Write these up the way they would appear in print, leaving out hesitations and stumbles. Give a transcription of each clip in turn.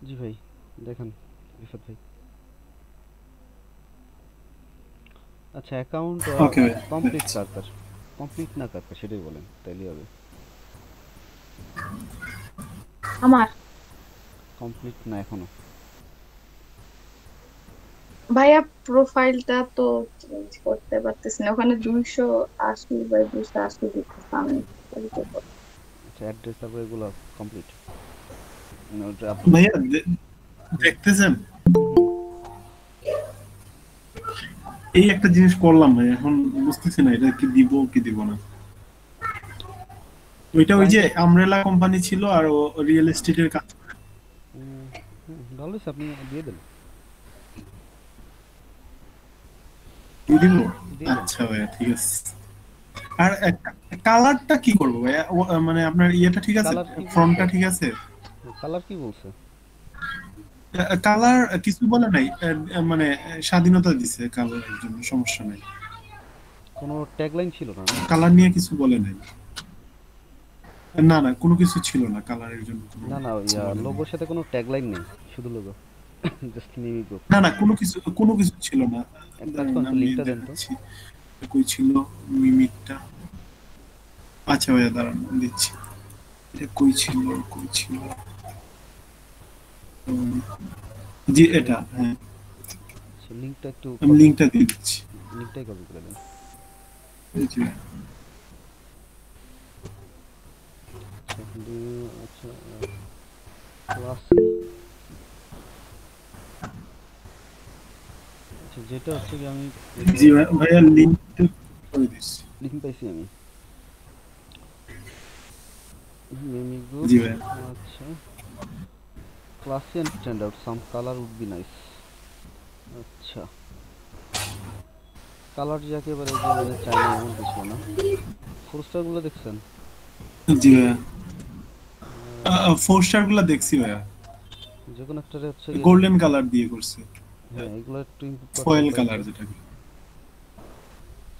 জি ভাই, দেখেন রিফাত ভাই। আচ্ছা, অ্যাকাউন্ট ওকে ভাই, কমপ্লিট দেখছি। কার কার? কমপ্লিট না কার কার সেটাই বলেন, তাইলেই হবে। আমার কমপ্লিট না এখনো? ভাইয়া প্রোফাইলটা তো চেঞ্জ করতে পারতেছি না, ওখানে 280/280 দিতেছে, আমি কি করব? আচ্ছা, অ্যাড্রেস তারপরে এগুলো কমপ্লিট, মানে ওটা আপলোড ভাইয়া করতে। হুম দেখতেছেন, হুম হুম। এই একটা জিনিস করলাম ভাই, এখন বুঝতেছি না এটা কি দিব কি দিব না। ওইটা ওই যে ক্লায়েন্টের। আমরেলা কোম্পানি ছিল আর ও রিয়েল এস্টেটের কাজ করে। ভালো হয়েছে, আপনি দিয়ে দেন। দিয়ে দিব। দিয়ে দেন। আচ্ছা ভাইয়া, ঠিক আছে। আর কালারটা কি করবো ভাইয়া? মানে আপনার ইয়েটা ঠিক আছে, কালার কি বলছে? ফ্রন্টটা ঠিক আছে? কালার কি বলছে? কালার কিছু বলে নাই, মানে স্বাধীনতা দিছে কালারের জন্য, সমস্যা নাই। কোনো ট্যাগলাইন ছিল না, না? কালার নিয়ে কিছু বলে নাই। না না, কোনো কিছু ছিল না, কালারের জন্য কোনো না না, কিছু বলে নাই। লোগোর সাথে কোনো ট্যাগলাইন নেই, শুধু লোগো। জাস্ট মিমি গ্রুপ। না না, কোনো কিছু ছিল না। এক কাজ দাঁড়ান করেন তো, আমি লিঙ্কটা দেন তো। দেখাচ্ছি। কই ছিল মিমিকটা? আচ্ছা ভাইয়া দাঁড়ান দিচ্ছি। এটা কই ছিল? উম, জি এটা, হ্যাঁ। আচ্ছা, লিঙ্কটা একটু আমি কপি। লিঙ্কটা দিয়ে দিচ্ছি। লিঙ্কটাই কপি করে দেন। জি। আচ্ছা, আচ্ছা, ক্লাসি। আচ্ছা, যেটা হচ্ছে কি আমি এটা জি ভাইয়া লিঙ্কটা করে দিচ্ছি। লিঙ্ক পাইছি আমি। মিমি জি গ্রুপ। ভাইয়া। আচ্ছা, classy and standard, some colour would be nice. আচ্ছা, কালার যে একেবারে যে মানে চাই না এমন কিছু না। ফোর স্টার গুলো দেখছেন? জি ভাইয়া, আহ, 4 স্টার গুলা দেখছি ভাইয়া। যে কোনো একটা হচ্ছে গিয়ে গোল্ডেন কালার দিয়ে করছে। হ্যাঁ, এগুলো একটু ইমপ্রুভ করতে ফয়েল বলবো কালার একটু। যেটাকে।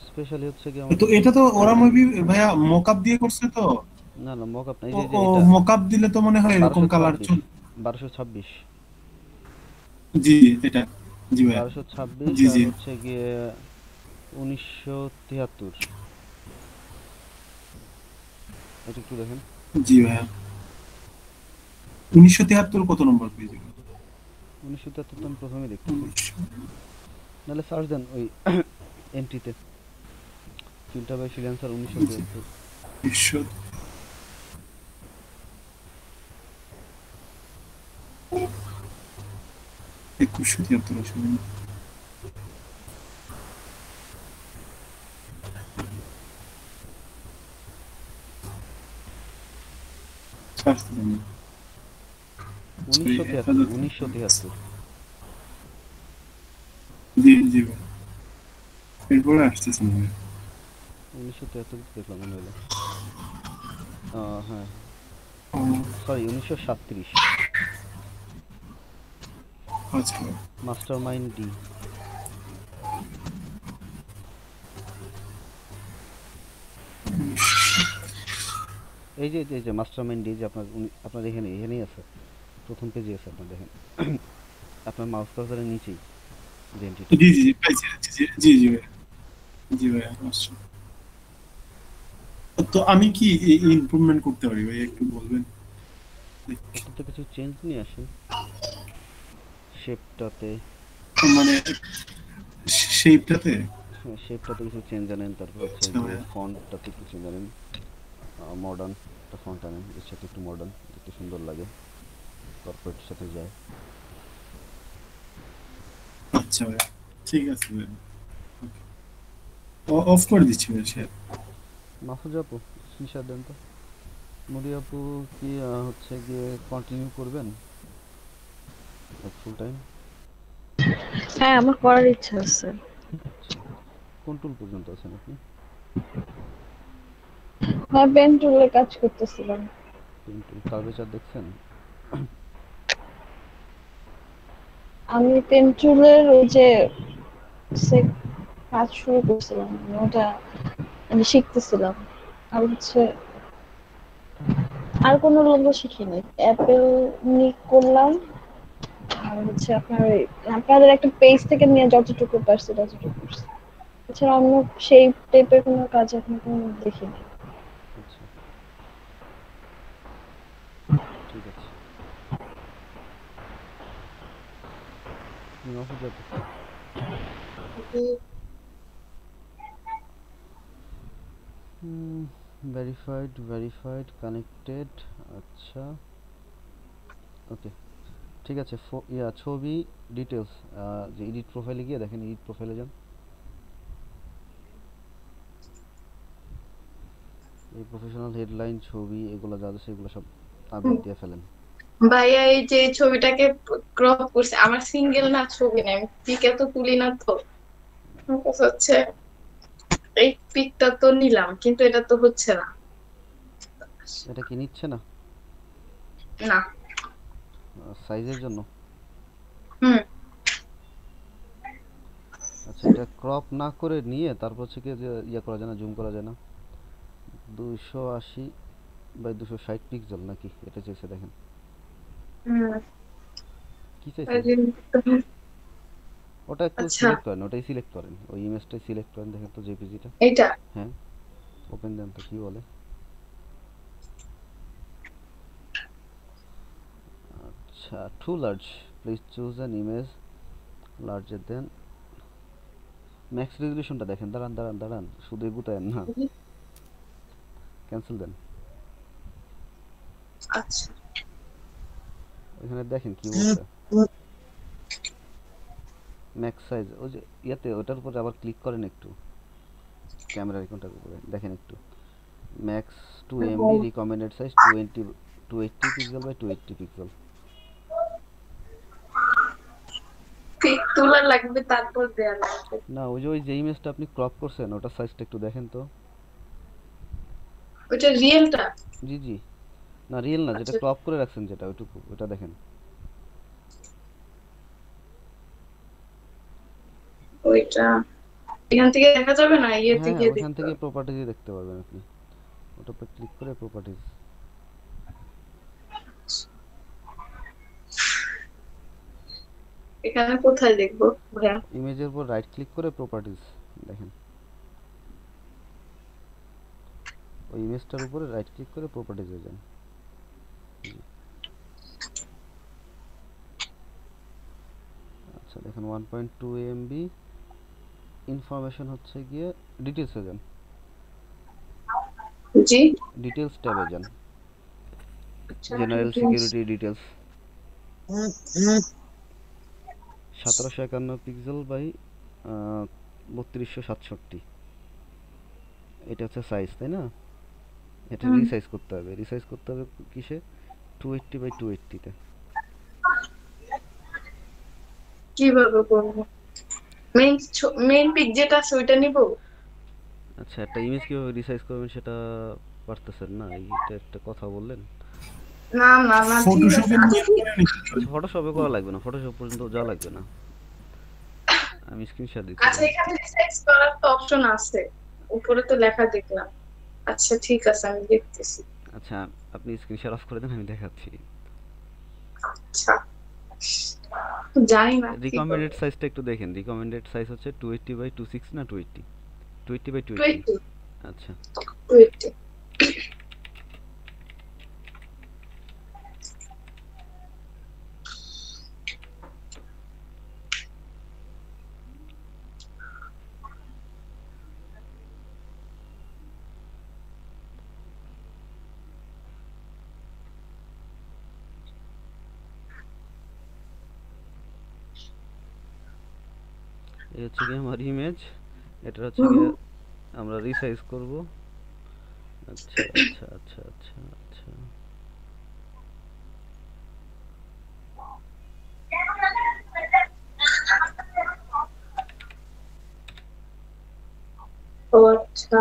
স্পেশালি হচ্ছে কি আমার তো এটা তো ওরা মেবি ভাইয়া মকআপ দিয়ে করছে তো। না না, মক আপ না, এই ও যে ও এটা মকআপ দিলে তো মনে হয় এরকম বারোশো কালার ছাব্বিশ চল। 1226। জি এটা, জি ভাইয়া। 1226 জি আর জি। হচ্ছে গিয়ে 1973। এটা একটু দেখেন। জি ভাইয়া। 1973 কত নম্বর পেজে? 1973 তো আমি প্রথমেই দেখতেছি। 1900, নাহলে সার্চ দেন ওই এন্ট্রিতে, ফিল্টার বাই ফ্রিল্যান্সার জি, 1973। 1900, 2173 আসলে। সার্চ দিলাম। সরি, উনিশশো এক তিয়াত্তর হাজার উনিশশো তিয়াত্তর জি জি ভাইয়া। এরপরে আসতেছে না ভাইয়া। 1973 দেখলাম মনে হলো। হ্যাঁ, ও, সরি, 1937। আচ্ছা ভাইয়া। Master mind D. এই যে মাস্টার মাইন্ড ডি, যে আপনার এখানেই আছে, প্রথম পেজে আছে, আপনার দেখেন। আপনার মাউস কার্সারের নিচেই যে এন্ট্রিটা। জি জি জি পাইছি, জি জি জি জি ভাইয়া। জি ভাইয়া, অবশ্যই। তো আমি কি ইমপ্রুভমেন্ট করতে পারি ভাই, একটু বলবেন? এটাতে কিছু চেঞ্জ নিয়ে আসেন শেপটাতে। মানে শেপটাতে। হ্যাঁ, শেপটাতে কিছু চেঞ্জ আনেন, তারপর হচ্ছে আচ্ছা গিয়ে ভাইয়া। ফন্টটাতে একটু চেঞ্জ আনেন। মডার্ন একটা ফন্ট আনেন, এর সাথে একটু মডার্ন, দেখতে সুন্দর লাগে, কর্পোরেটের সাথে যায়। আচ্ছা ভাইয়া, ঠিক আছে ভাইয়া। অফ করে দিচ্ছি ভাইয়া শেয়ার। মাহফুজ আপু, স্ক্রিনশট দেন তো। মুদি আপু কি হচ্ছে গিয়ে কন্টিনিউ করবেন ফুল টাইম? হ্যাঁ, আমার করার ইচ্ছা আছে। আচ্ছা, কোন টুল পর্যন্ত আছেন আপনি? হ্যাঁ, পেন টুলে কাজ করতেছিলাম। পেন টুল কার্ভেচার দেখছেন? আমি পেন টুলের ওই যে সে- কাজ শুরু করছিলাম, মানে ওটা আমি শিখতেছিলাম। আর হচ্ছে আর কোনো লোগো শিখিনি, অ্যাপেল নিক করলাম, আর হচ্ছে আপনার আপনাদের একটা পেজ থেকে নিয়ে যতটুকু পারছি ততটুকু করছি। এছাড়া অন্য সেই টাইপের কোনো কাজ এখন কোনো দেখিনি। আচ্ছা ঠিক আছে। মাহফুজা আপু ভেরিফাইড কানেক্টেড। আচ্ছা ওকে ঠিক আছে। ছবি ডিটেলস, যে এডিট প্রোফাইলে গিয়ে দেখেন, এডিট প্রোফাইলে যান। এই প্রফেশনাল হেডলাইন ছবি এগুলো যা আছে সেগুলো সব আপডেট দিয়ে ফেলেন। ভাইয়া এই যে ছবিটাকে ক্রপ করছে, আমার সিঙ্গেল না ছবি না, আমি পিকে তো তুলি না তো। আমার কাছে হচ্ছে এই পিকটা তো নিলাম কিন্তু এটা তো হচ্ছে না। এটা কি নিচ্ছে না না। সাইজের জন্য? হুম। আচ্ছা এটা ক্রপ না করে নিয়ে তারপর হচ্ছে কি যে ইয়ে করা যায় না, জুম করা যায় না? 280 বাই 260 পিক্সেল নাকি এটা চেয়েছে দেখেন। হুম। কি চাইছেন? ওটা একটু আচ্ছা সিলেক্ট করেন, ওটাই সিলেক্ট করেন, ওই ইমেজটাই সিলেক্ট করেন। দেখেন তো জেপিজিটা। এইটা হ্যাঁ ওপেন দেন তো কি বলে। আচ্ছা too large, please choose an image larger দেন। ম্যাক্স রেজলিউশনটা দেখেন। দাঁড়ান শুধু এগুতায়েন না, ক্যান্সেল দেন। আচ্ছা এখানে দেখেন কি বলছে, ম্যাক্স সাইজ। ওই যে ইয়াতে ওটার উপরে আবার ক্লিক করেন একটু, ক্যামেরা আইকনটার উপরে দেখেন একটু। Max 2 MB, recommended size 280 pixel by 280 pixel. Pic তোলা লাগবে তারপর দেয়া লাগবে। না ওই যে ইমেজটা আপনি ক্রপ করছেন ওটার সাইজটা একটু দেখেন তো। ওইটা রিয়েলটা? জি জি, না রিয়েল না, যেটা আচ্ছা ক্রপ করে রাখছেন যেটা, ওইটুকু ওটা দেখেন। ওইটা এখান থেকে দেখা যাবে না, ইয়েতে হ্যাঁ গিয়ে ওইখান দেখতে থেকে হবে? প্রপার্টিজে দেখতে পারবেন আপনি। ওটার উপর ক্লিক করে প্রপার্টিজ, এখানে কোথায় দেখবো ভাইয়া? ইমেজের উপর রাইট ক্লিক করে প্রপার্টিজ দেখেন। ওই ইমেজটার উপরে রাইট ক্লিক করে প্রপার্টিজে যান। জি আচ্ছা দেখেন 1.2 MB। ইনফরমেশন হচ্ছে গিয়ে ডিটেলসে যান, জি ডিটেলস ট্যাবে যান, আচ্ছা general details। Security details. 1751 pixel by 3267, এটা হচ্ছে সাইজ তাই না? এটা হুম, রিসাইজ করতে হবে, কিসে? 280 বাই 280-তে। কিভাবে করবো? মেইন মেইন পিক যেটা আছে ওইটা নিবো? আচ্ছা একটা ইমেজ কিভাবে রিসাইজ করবেন সেটা পারতেছেন না, এইটা একটা কথা বললেন। না না না ঠিক আছে ফটোশপে আচ্ছা নিয়ে ঠিক। করে নিতে আচ্ছা পারবেন। ফটোশপে করা লাগবে না, ফটোশপ পর্যন্ত যাওয়া লাগবে না, আমি স্ক্রিনশট দিচ্ছি আচ্ছা দেখেন। এখানে রিসাইজ করার তো অপশন আছে, উপরে তো লেখা দেখলাম। আচ্ছা ঠিক আছে আমি দেখতেছি। আচ্ছা আপনি স্ক্রিনশট অফ করে দেন, আমি দেখাচ্ছি। আচ্ছা জানি না কি রিকমেন্ডেড করবো। সাইজটা একটু দেখেন, রিকমেন্ডেড সাইজ হচ্ছে 280 বাই 260 না 280? 280 বাই 280। 20 আচ্ছা 20। এই হচ্ছে গিয়ে আমার ইমেজ, এটা হচ্ছে গিয়ে আমরা রিসাইজ করব। আচ্ছা ও আচ্ছা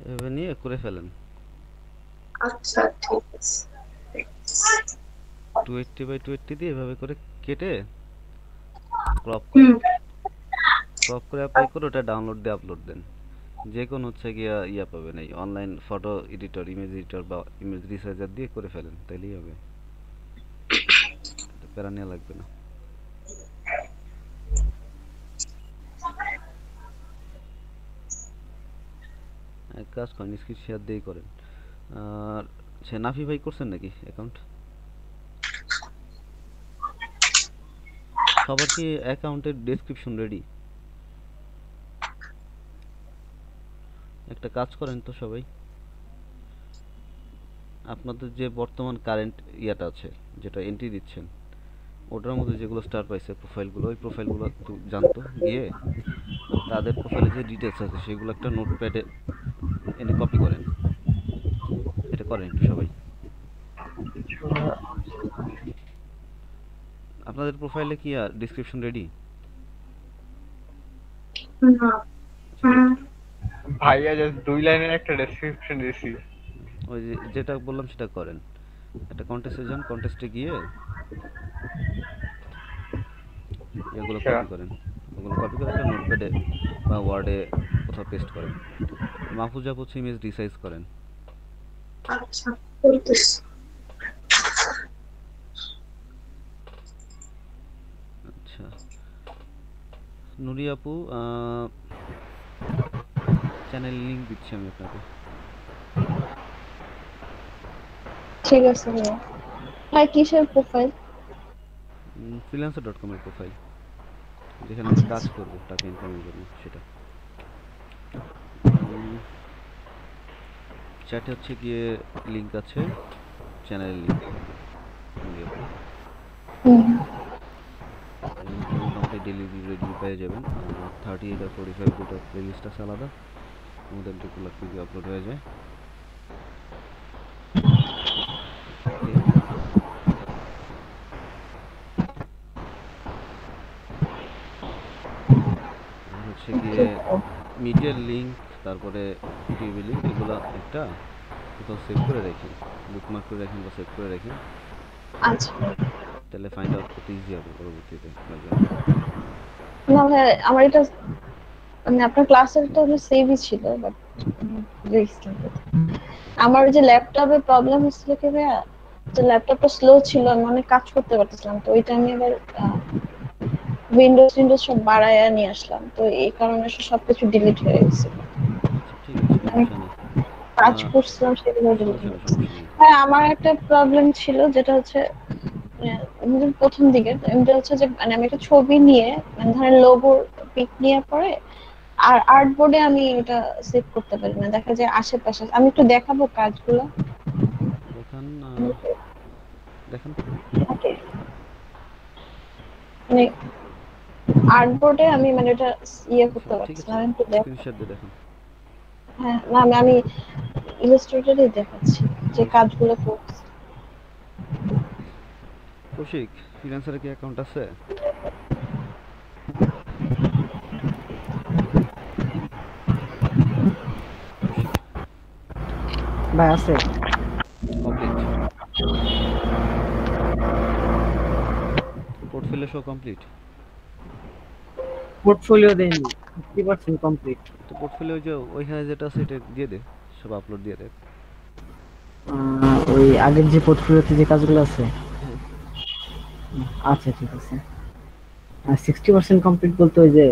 এভাবে নিয়ে করে ফেলেন। আচ্ছা ঠিক আছে। 280 বাই 280 দিয়ে এভাবে করে কেটে ক্রপ হুম করেন। ক্রপ করে অ্যাপ্লাই করে ওটা ডাউনলোড দিয়ে আপলোড দেন। যে কোনো হচ্ছে গিয়া ইয়া পাবেন, এই online photo editor, image editor বা ইমেজ রিসাইজার দিয়ে করে ফেলেন, তাইলেই হবে। এটা প্যারা নেওয়া লাগবে না। এক কাজ করেন, স্ক্রিন শেয়ার দিয়েই করেন। আর সে নাফি ভাই করছেন নাকি অ্যাকাউন্ট? সবার কি অ্যাকাউন্টের ডেসক্রিপশন রেডি? একটা কাজ করেন তো সবাই, আপনাদের যে বর্তমান কারেন্ট ইয়াটা আছে, যেটা এন্ট্রি দিচ্ছেন, ওটার মধ্যে যেগুলো স্টার পাইছে প্রোফাইলগুলো, ওই প্রোফাইলগুলো একটু জানতো গিয়ে তাদের প্রোফাইলে যে ডিটেলস আছে সেগুলো একটা নোটপ্যাডে এনে কপি করেন। এটা করেন একটু সবাই। আপনাদের প্রোফাইলে কি আর ডেসক্রিপশন রেডি? না। ভাইয়া জাস্ট 2 লাইনের একটা ডেসক্রিপশন দিছি। ওই যেটা বললাম সেটা করেন। একটা কন্টেস্টে যান, কন্টেস্টে গিয়ে এগুলো আচ্ছা কপি করেন। ওগুলো কপি করে একটা নোটপ্যাডে বা ওয়ার্ডে কোথাও পেস্ট করেন। মাহফুজা হচ্ছে ইমেজ রিসাইজ করেন। আচ্ছা, করতেছি। আচ্ছা, নুরি আপু, চ্যানেল লিংক দিচ্ছি আমি আপনাকে। ঠিক আছে ভাইয়া। ভাই কিসের প্রোফাইল? freelancer.com এর প্রোফাইল, যেখানে আমি আচ্ছা কাজ আচ্ছা। করব টাকা ইনকামের জন্য, সেটা। চ্যাটে হচ্ছে গিয়ে লিংক আছে, চ্যানেলের লিংক। নুরি আপু, হুম। এর মধ্যে মোটামুটি ডেলি রেডি পেয়ে যাবেন। 38 আর 45 দুটো প্লেলিস্ট আছে আলাদা, আমাদের দুগুলো ভিডিও আপলোড হয়ে যায়। ওকে, আর হচ্ছে গিয়ে মিডিয়ার লিংক, তারপরে ইউটিউবের লিংক, এগুলো একটা কোথাও সেভ করে রাখেন, বুকমার্ক করে রাখেন বা সেভ করে রাখেন, আচ্ছা। তাহলে ফাইন্ড আউট করতে ইজি হবে পরবর্তীতে আপনার জন্য। না ভাই, আমার এটা মানে আপনার ক্লাসের তো সেভই ছিল, বাট আমার ওই যে ল্যাপটপে প্রবলেম হচ্ছিল কি ভাইয়া, যে ল্যাপটপটা স্লো ছিল, আমি অনেক কাজ করতে পারতেছিলাম, তো ওইটা আমি আবার উইন্ডোজ সব বাড়ায় নিয়ে আসলাম, তো এই কারণে সবকিছু ডিলিট হয়ে গেছে। আচ্ছা ঠিক আছে, আমি সমস্যা নেই। কাজ আহ, করছিলাম সেগুলো ডিলিট সমস্যা হয়ে নেই, গেছে। সমস্যা নেই। হ্যাঁ, আমার একটা প্রবলেম ছিল, যেটা হচ্ছে আমাদের প্রথম দিকে এমনি হচ্ছে যে মানে আমি একটা ছবি নিয়ে, মানে ধরেন লোগোর পিক নিয়ে পরে আর আর্টবোর্ডে আমি এটা সেভ করতে পারি না, দেখা যায় আশেপাশে। আমি একটু দেখাবো কাজগুলো। দেখান, দেখান। ওকে, মানে আর্টবোর্ডে আমি মানে এটা ইয়ে আচ্ছা করতে ঠিক পারছি না, আছে, আমি একটু স্ক্রিনশট দিয়ে দেখান। হ্যাঁ না, আমি ইলাস্ট্রেটরে দেখাচ্ছি যে আচ্ছা, কাজগুলো করছি। কৌশিক, ফ্রিল্যান্সারে কি অ্যাকাউন্ট আছে? কৌশিক, ভাই আছে। Complete portfolio show complete. Portfolio দেয়নি, 50% কমপ্লিট। তো পোর্টফোলিও যে ওইখানে যেটা আছে এটা দিয়ে দে, সব আপলোড দিয়ে দে। ওই আগের যে পোর্টফোলিওতে যে কাজগুলো আছে। হ্যাঁ, আচ্ছা ঠিক আছে। আর 60% কমপ্লিট বলতে ওই যে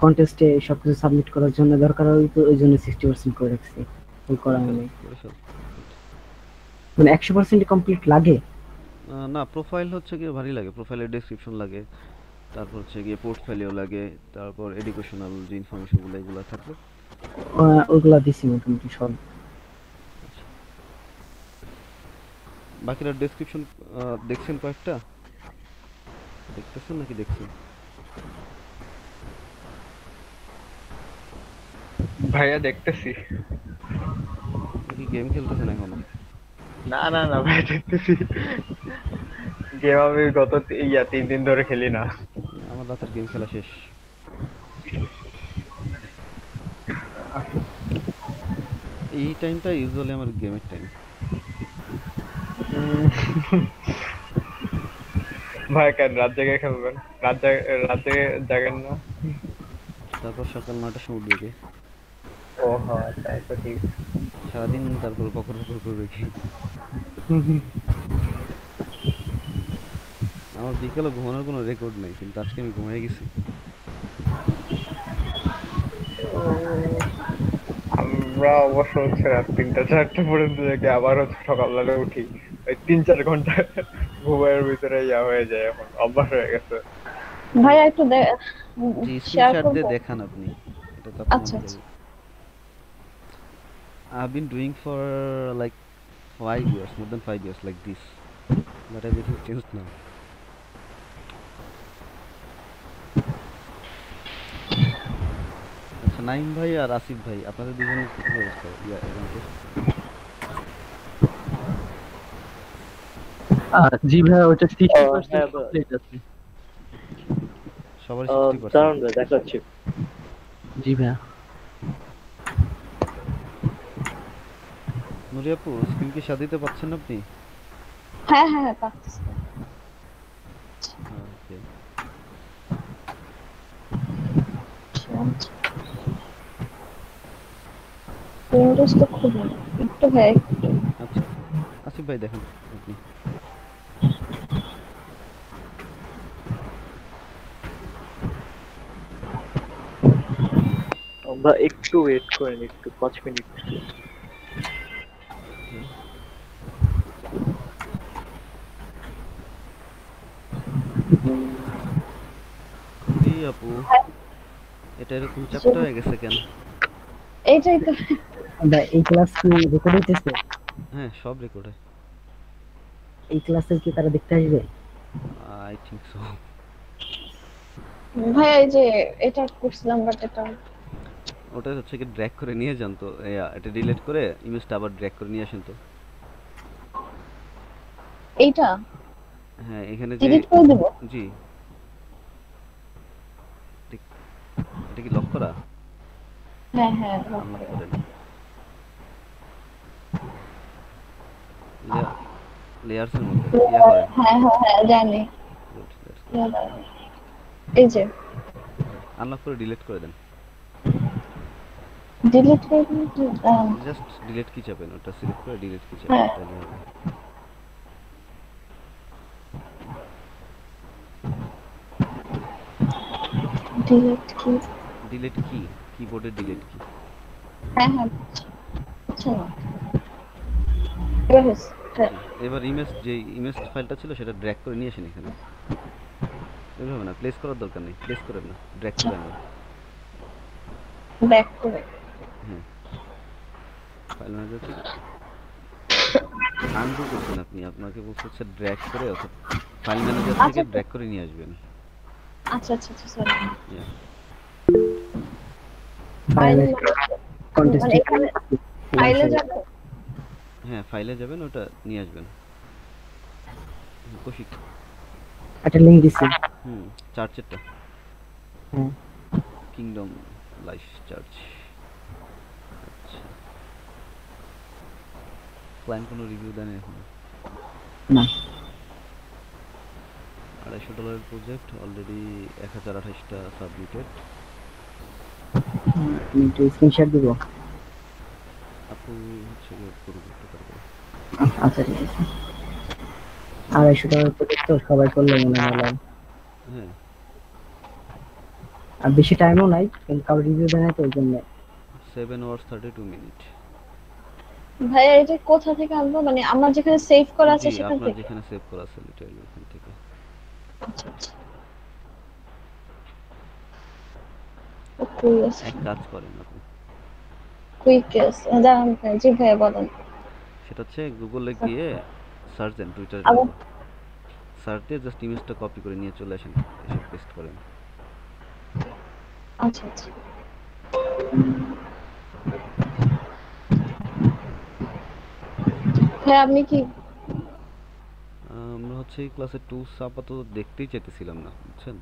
কন্টেস্টে সবকিছু সাবমিট করার জন্য দরকার হয়, তো ওই জন্য 60% করে রাখছি। ওই করা করে ফেল, হয়নি। করে ফেল, কমপ্লিট। মানে 100% কমপ্লিট লাগে। না, প্রোফাইল হচ্ছে গিয়ে ভারী লাগে, প্রোফাইলের ডেসক্রিপশন লাগে, তারপর হচ্ছে গিয়ে পোর্টফোলিও লাগে, তারপর এডুকেশনাল যে ইনফরমেশনগুলো এগুলো থাকবে। ওইগুলা দিছি মোটামুটি সব। আচ্ছা, বাকিরা ডেসক্রিপশন দেখছেন কয়েকটা? দেখতেছেন নাকি দেখছেন? ভাইয়া দেখতেছি। নাকি গেম খেলতেছেন এখনো? না না না ভাই দেখতেছি। গেম আমি গত 3 দিন ধরে খেলি না। আমার রাতের গেম খেলা শেষ। এই টাইমটা ইউজুয়ালি আমার গেমের টাইম। উম, ভাই কেন রাত জেগে খেলবেন? রাত জেগে জাগেন না? তারপর সকাল 9টার সময় উঠবে কে? ও হ্যাঁ তাই তো ঠিক। সারাদিন তারপর বকর বকর করবে কে? আমার বিকেলে ঘুমানোর কোনো রেকর্ড নেই, কিন্তু আজকে আমি ঘুমিয়ে গেছি। আমরা অবশ্য হচ্ছে রাত 3টা 4টা পর্যন্ত জেগে আবার হচ্ছে সকালবেলা উঠি, ওই 3 4 ঘন্টা ঘুমের ভিতরে হয়ে যায়, এখন অভ্যাস হয়ে গেছে। ভাইয়া একটু যে শেয়ার স্ক্রিনশট দিয়ে করবো। দেখান আপনি, এটা তো আপনার আচ্ছা মনে আচ্ছা। যাবে। I've been doing for like 5 years, more than 5 years like this, but everything changed now. আচ্ছা, নাইম ভাই আর আসিফ ভাই, আপনাদের দুজনের কি অবস্থা অ্যাকাউন্টের? জি ভাইয়া, ওটা 60% হ্যাঁ কমপ্লিট আছে। সবার 60%? দাঁড়ান ভাই, দেখাচ্ছি। জি ভাইয়া। নুরি আপু, স্ক্রিন কি সাজাইতে পাচ্ছেন আপনি? হ্যাঁ হ্যাঁ হ্যাঁ পাচ্ছি। ওকে। উইন্ডোজ তো খুবই একটু ভাই একটু। আচ্ছা, আসিফ ভাই দেখেন আপনি। আমরা একটু ওয়েট করেন, একটু 5 মিনিট। নুরি আপু, এটা এরকম চ্যাপ্টার হয়ে গেছে কেন? এইটাই তো। ভাই এই ক্লাস কি রেকর্ড হইতেছে? হ্যাঁ, সব রেকর্ড হয়। এই ক্লাসে কি তারা দেখতে আসবে? I think so. ভাইয়া এই যে এটা করছিলাম, বাট এটা ওটা হচ্ছে কি ড্র্যাগ করে নিয়ে যান তো, এটা ডিলিট করে ইমেজটা আবার ড্র্যাগ করে নিয়ে আসেন তো। এইটা হ্যাঁ, এখানে যে ডিলিট করে দেব। জি, এটা কি লক করা? হ্যাঁ হ্যাঁ আনলক করেন। লেয়ারসের মধ্যে ইয়া করেন। হ্যাঁ হ্যাঁ হ্যাঁ জানি। Good, that's good. এই যে আনলক করে ডিলিট করে দেন। ডিলিট করে জাস্ট ডিলিট কি চাপেন, ওটা সিলেক্ট করে ডিলিট কি চাপেন, হ্যাঁ। তাহলে হবে। ডিলিট কি? ডিলিট কি, কিবোর্ডে ডিলিট কি। হ্যাঁ হ্যাঁ আচ্ছা না এবার হয়েছে। হ্যাঁ এবার যে ইমেজ ফাইলটা ছিল সেটা ড্র্যাগ করে নিয়ে আসেন এখানে। এভাবে না, প্লেস করার দরকার নেই, প্লেস করেন না, ড্র্যাগ করে আনেন। ব্যাক করে হ্যাঁ, ফাইল ম্যানেজার থেকে আনডু করছেন আপনি, আপনাকে বলছে হচ্ছে ড্র্যাগ করে, অর্থাৎ ফাইল ম্যানেজার থেকে আচ্ছা। ড্র্যাগ করে নিয়ে আসবেন। আচ্ছা আচ্ছা আচ্ছা সরি। Yeah. ফাইলে কন্টেস্ট মানে এখানে ফাইলে যাবে। হ্যাঁ, ফাইলে যাবেন, ওটা নিয়ে আসবেন। কৌশিক, একটা লিংক দিছি। চার্চেরটা, হ্যাঁ কিংডম লাইফ চার্চ। আচ্ছা, ক্লায়েন্ট কোনো রিভিউ দেন এখন? না। $250 প্রজেক্ট, অলরেডি 1028টা সাবমিটেড। তুমি একটু স্ক্রিনশট দিব। আপু হচ্ছে করবো একটু তারপরে। আচ্ছা ঠিক আছে। $250 প্রজেক্ট তো সবাই করলে মনে হয় লাভ। হ্যাঁ, আর বেশি টাইমও নাই, কিন্তু কারো রিভিউ দেয় না তো ওই জন্য। 7 hours 32 মিনিট। ভাইয়া এটা কোথা থেকে আনবো, মানে আমার যেখানে সেভ করা আছে জি, সেখান আপনার থেকে? যেখানে সেভ করা আছে লিটারালি ওখান থেকে। আচ্ছা আচ্ছা ঠিক আছে। এক কাজ করেন আপনি, কুইকেস দাঁড়ান ভাই। জি ভাইয়া বলেন। সেটা হচ্ছে গুগলে গিয়ে সার্চ দেন, টুইটারে আবার সার্চ দিয়ে জাস্ট ইমেজটা কপি করে নিয়ে চলে আসেন, এসে পেস্ট করেন। আচ্ছা আচ্ছা হ্যাঁ আপনি কি আমরা হচ্ছে এই ক্লাসে টুলস আপাতত দেখতেই চাইতেছিলাম না, বুঝছেন।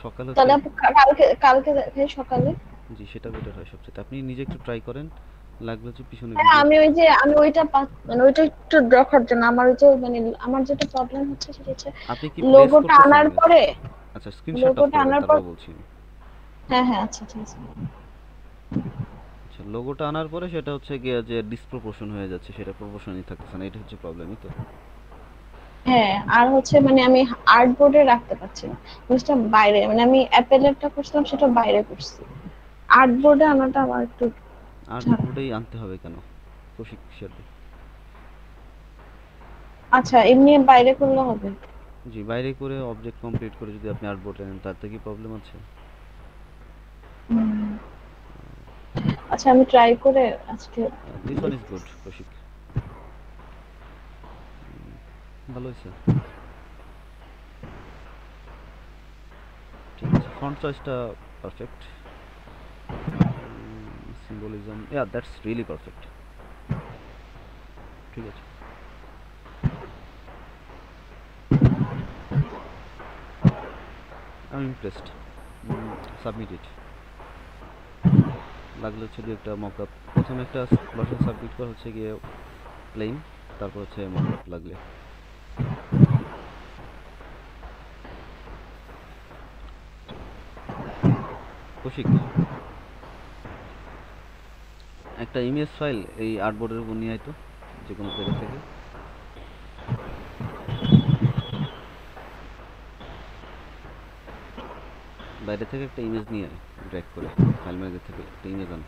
সকালে তাহলে কালকে কালকে ভাই সকালে? জি, সেটা বেটার হয় সবচেয়ে। আপনি নিজে একটু ট্রাই করেন, লাগলে হচ্ছে পিছনে হ্যাঁ আমি ওই যে আমি ওইটা মানে ওইটা একটু রাখার জন্য আমার ওই যে মানে আমার যেটা প্রবলেম হচ্ছে সেটা হচ্ছে আপনি কি প্লেস লোগোটা করতেছেন? আনার পরে আচ্ছা, স্ক্রিনশট অফ লোগোটা করে আনার পর তারপর বলছি আমি। হ্যাঁ হ্যাঁ, আচ্ছা ঠিক আছে। আচ্ছা, লোগোটা আনার পরে সেটা হচ্ছে গিয়ে যে ডিসপ্রপোর্শন হয়ে যাচ্ছে, সেটা প্রপোর্শনই থাকতেছে না, এটা হচ্ছে প্রবলেমই তো। হ্যাঁ, আর হচ্ছে মানে আমি আর্টবোর্ডে রাখতে পারছি না জিনিসটা, বাইরে মানে আমি অ্যাপেলেরটা করছিলাম সেটা বাইরে করছি, আর্টবোর্ডে আনাটা আমার একটু ঝামেলা। আর্টবোর্ডেই আনতে হবে কেন? প্রশিক্ষণ। আচ্ছা, এমনি বাইরে করলে হবে? জি, বাইরে করে অবজেক্ট কমপ্লিট করে যদি আপনি আর্টবোর্ডে নেন তাতে কি প্রবলেম আছে? হুম, আচ্ছা আমি ট্রাই করে আজকে দিস ওয়ান ইজ দেখতেছি। গুড কৌশিক, ভালো হয়েছে। ঠিক আছে, ফন্ট চয়েসটা perfect, symbolism, yeah that's really perfect. ঠিক আছে, I am impressed. Submit it. লাগলে হচ্ছে একটা মকআপ, প্রথমে একটা ভার্সন সাবমিট করা হচ্ছে গিয়ে প্লেন, তারপর হচ্ছে মকআপ লাগলে। কৌশিক, একটা ইমেজ ফাইল এই আর্টবোর্ডের উপর নিয়ে আয় তো, যে কোনো জায়গা থেকে। বাইরে থেকে একটা ইমেজ নিয়ে আয়, ড্র্যাগ করে ফাইল ম্যানেজার থেকে একটা ইমেজ আন।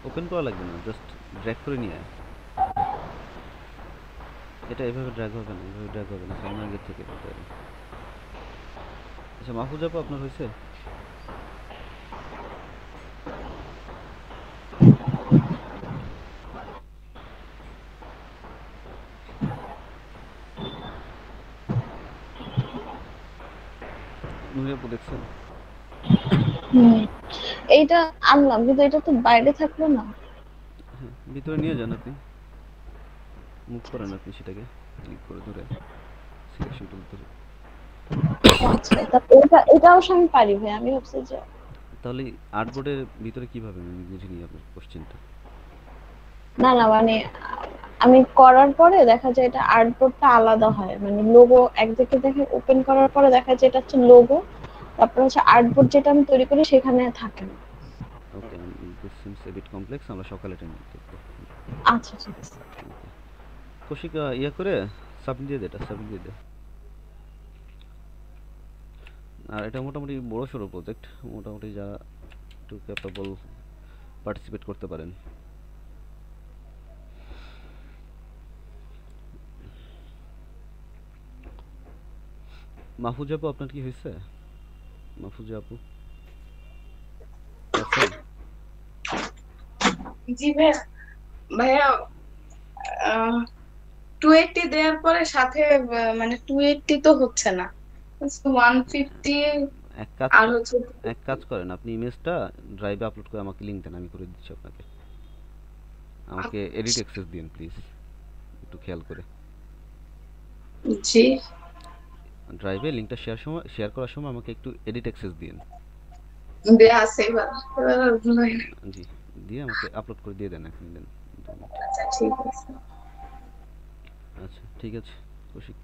ওপেন করা লাগবে না, জাস্ট ড্র্যাগ করে নিয়ে আয়। এটা এভাবে ড্র্যাগ হবে না, এভাবে ড্র্যাগ হবে না, ফাইল ম্যানেজার থেকে করতে হবে। আচ্ছা মাহফুজ আপু, আপনার হয়েছে? নুরি আপু দেখছেন? হুম, এইটা আনলাম কিন্তু এটা তো বাইরে থাকলো না। হ্যাঁ, ভিতরে নিয়ে যান আপনি, মুভ করেন আপনি সেটাকে ক্লিক করে ধরে, সিলেকশন টুল ধরে। আচ্ছা, এটা অবশ্য আমি পারি ভাই, আমি ভাবছি যে তাহলে আর্টবোর্ডের ভিতরে কিভাবে, আমি বুঝিনি আপনার কোশ্চেনটা। না না মানে আমি করার পরে দেখা যায় এটা আর্টবোর্ডটা আলাদা হয়, মানে লোগো একদিকে দেখে ওপেন করার পরে দেখা যায় এটা হচ্ছে লোগো, তারপর হচ্ছে আর্টবোর্ড যেটা আমি তৈরি করি সেখানে থাকে না। Okay, this seems a bit complex, আমরা সকালে এটা নিয়ে দেখবো। আচ্ছা ঠিক আছে। ওকে কৌশিক, ইয়ে করে সাবমিট দিয়ে দে, এটা সাবমিট দিয়ে দে। আর এটা মোটামুটি বড় সড়ো প্রজেক্ট, মোটামুটি যা একটু ক্যাপেবল পার্টিসিপেট করতে পারেন। মাহফুজা আপু, আপনার কি হয়েছে? মাহফুজা আপু পারছেন? জি ভাইয়া। ভাইয়া 280 দেওয়ার পরে সাথে মানে 280 তো হচ্ছে না, 150 এক কাজ আর হচ্ছে। এক কাজ করেন, আপনি ইমেজটা ড্রাইভে আপলোড করে আমাকে লিঙ্ক দেন, আমি করে দিচ্ছি আপনাকে। আমাকে এডিট অ্যাক্সেস দিন প্লিজ, একটু খেয়াল করে। জি ড্রাইভে লিঙ্কটা শেয়ার করার সময় আমাকে একটু এডিট অ্যাক্সেস দিন। দেয়া আছে, এবার এবার আর ভুল হয় না। জি, দিয়ে আমাকে আপলোড করে দিয়ে দেন, এখন দেন 2 মিনিট। আচ্ছা ঠিক আছে। আচ্ছা ঠিক আছে কৌশিক,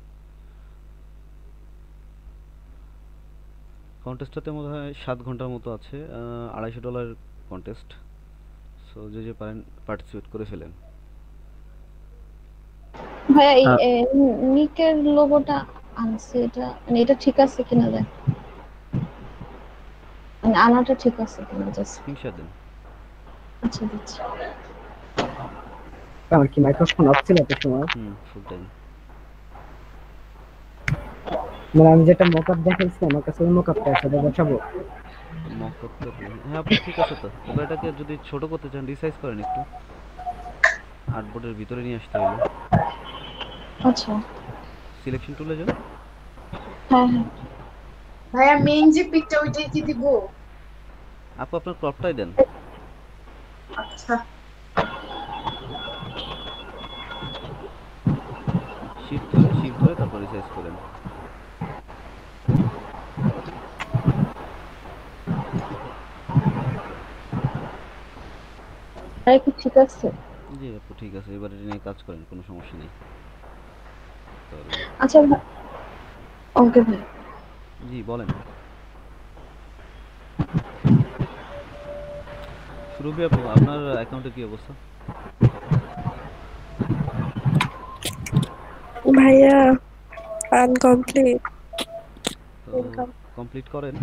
কন্টেস্টটাতে মনে হয় 7 ঘন্টার মতো আছে, $250 কন্টেস্ট। সো যে যে পারেন পার্টিসিপেট করে ফেলেন। ভাইয়া এই নিকের লোগোটা আনছে, এটা মানে এটা ঠিক আছে কিনা দেখ, মানে আনাটা ঠিক আছে কিনা জাস্ট। স্ক্রিনশট দেন। আচ্ছা দিচ্ছি। আমার কি মাইক্রোফোন অফ ছিল এত সময়? Full time. মানে আমি যেটা মকআপ দেখাইছি আমার কাছে ওই মকআপটা আছে, ওটা বসাবো? মকআপটা হ্যাঁ আপু ঠিক আছে তো, এবার এটাকে যদি ছোট করতে চান রিসাইজ করেন একটু, আর্টবোর্ডের ভিতরে নিয়ে আসতে হইলে আচ্ছা সিলেকশন টুলে যান। হ্যাঁ হ্যাঁ। ভাইয়া মেইন যে পিকটা ওইটাই কি দিব? আপু আপনার ক্রপটাই দেন। আচ্ছা শিফট ধরে তারপর রিসাইজ করেন। তাই কি ঠিক আছে? জি আপু ঠিক আছে, এবার এটা নিয়ে কাজ করেন, কোনো সমস্যা নেই। তাহলে আচ্ছা ওকে ভাই। জি বলেন। সুরভি আপু, আপনার অ্যাকাউন্টে কি অবস্থা? ভাইয়া আনকমপ্লিট। তো কমপ্লিট করেন।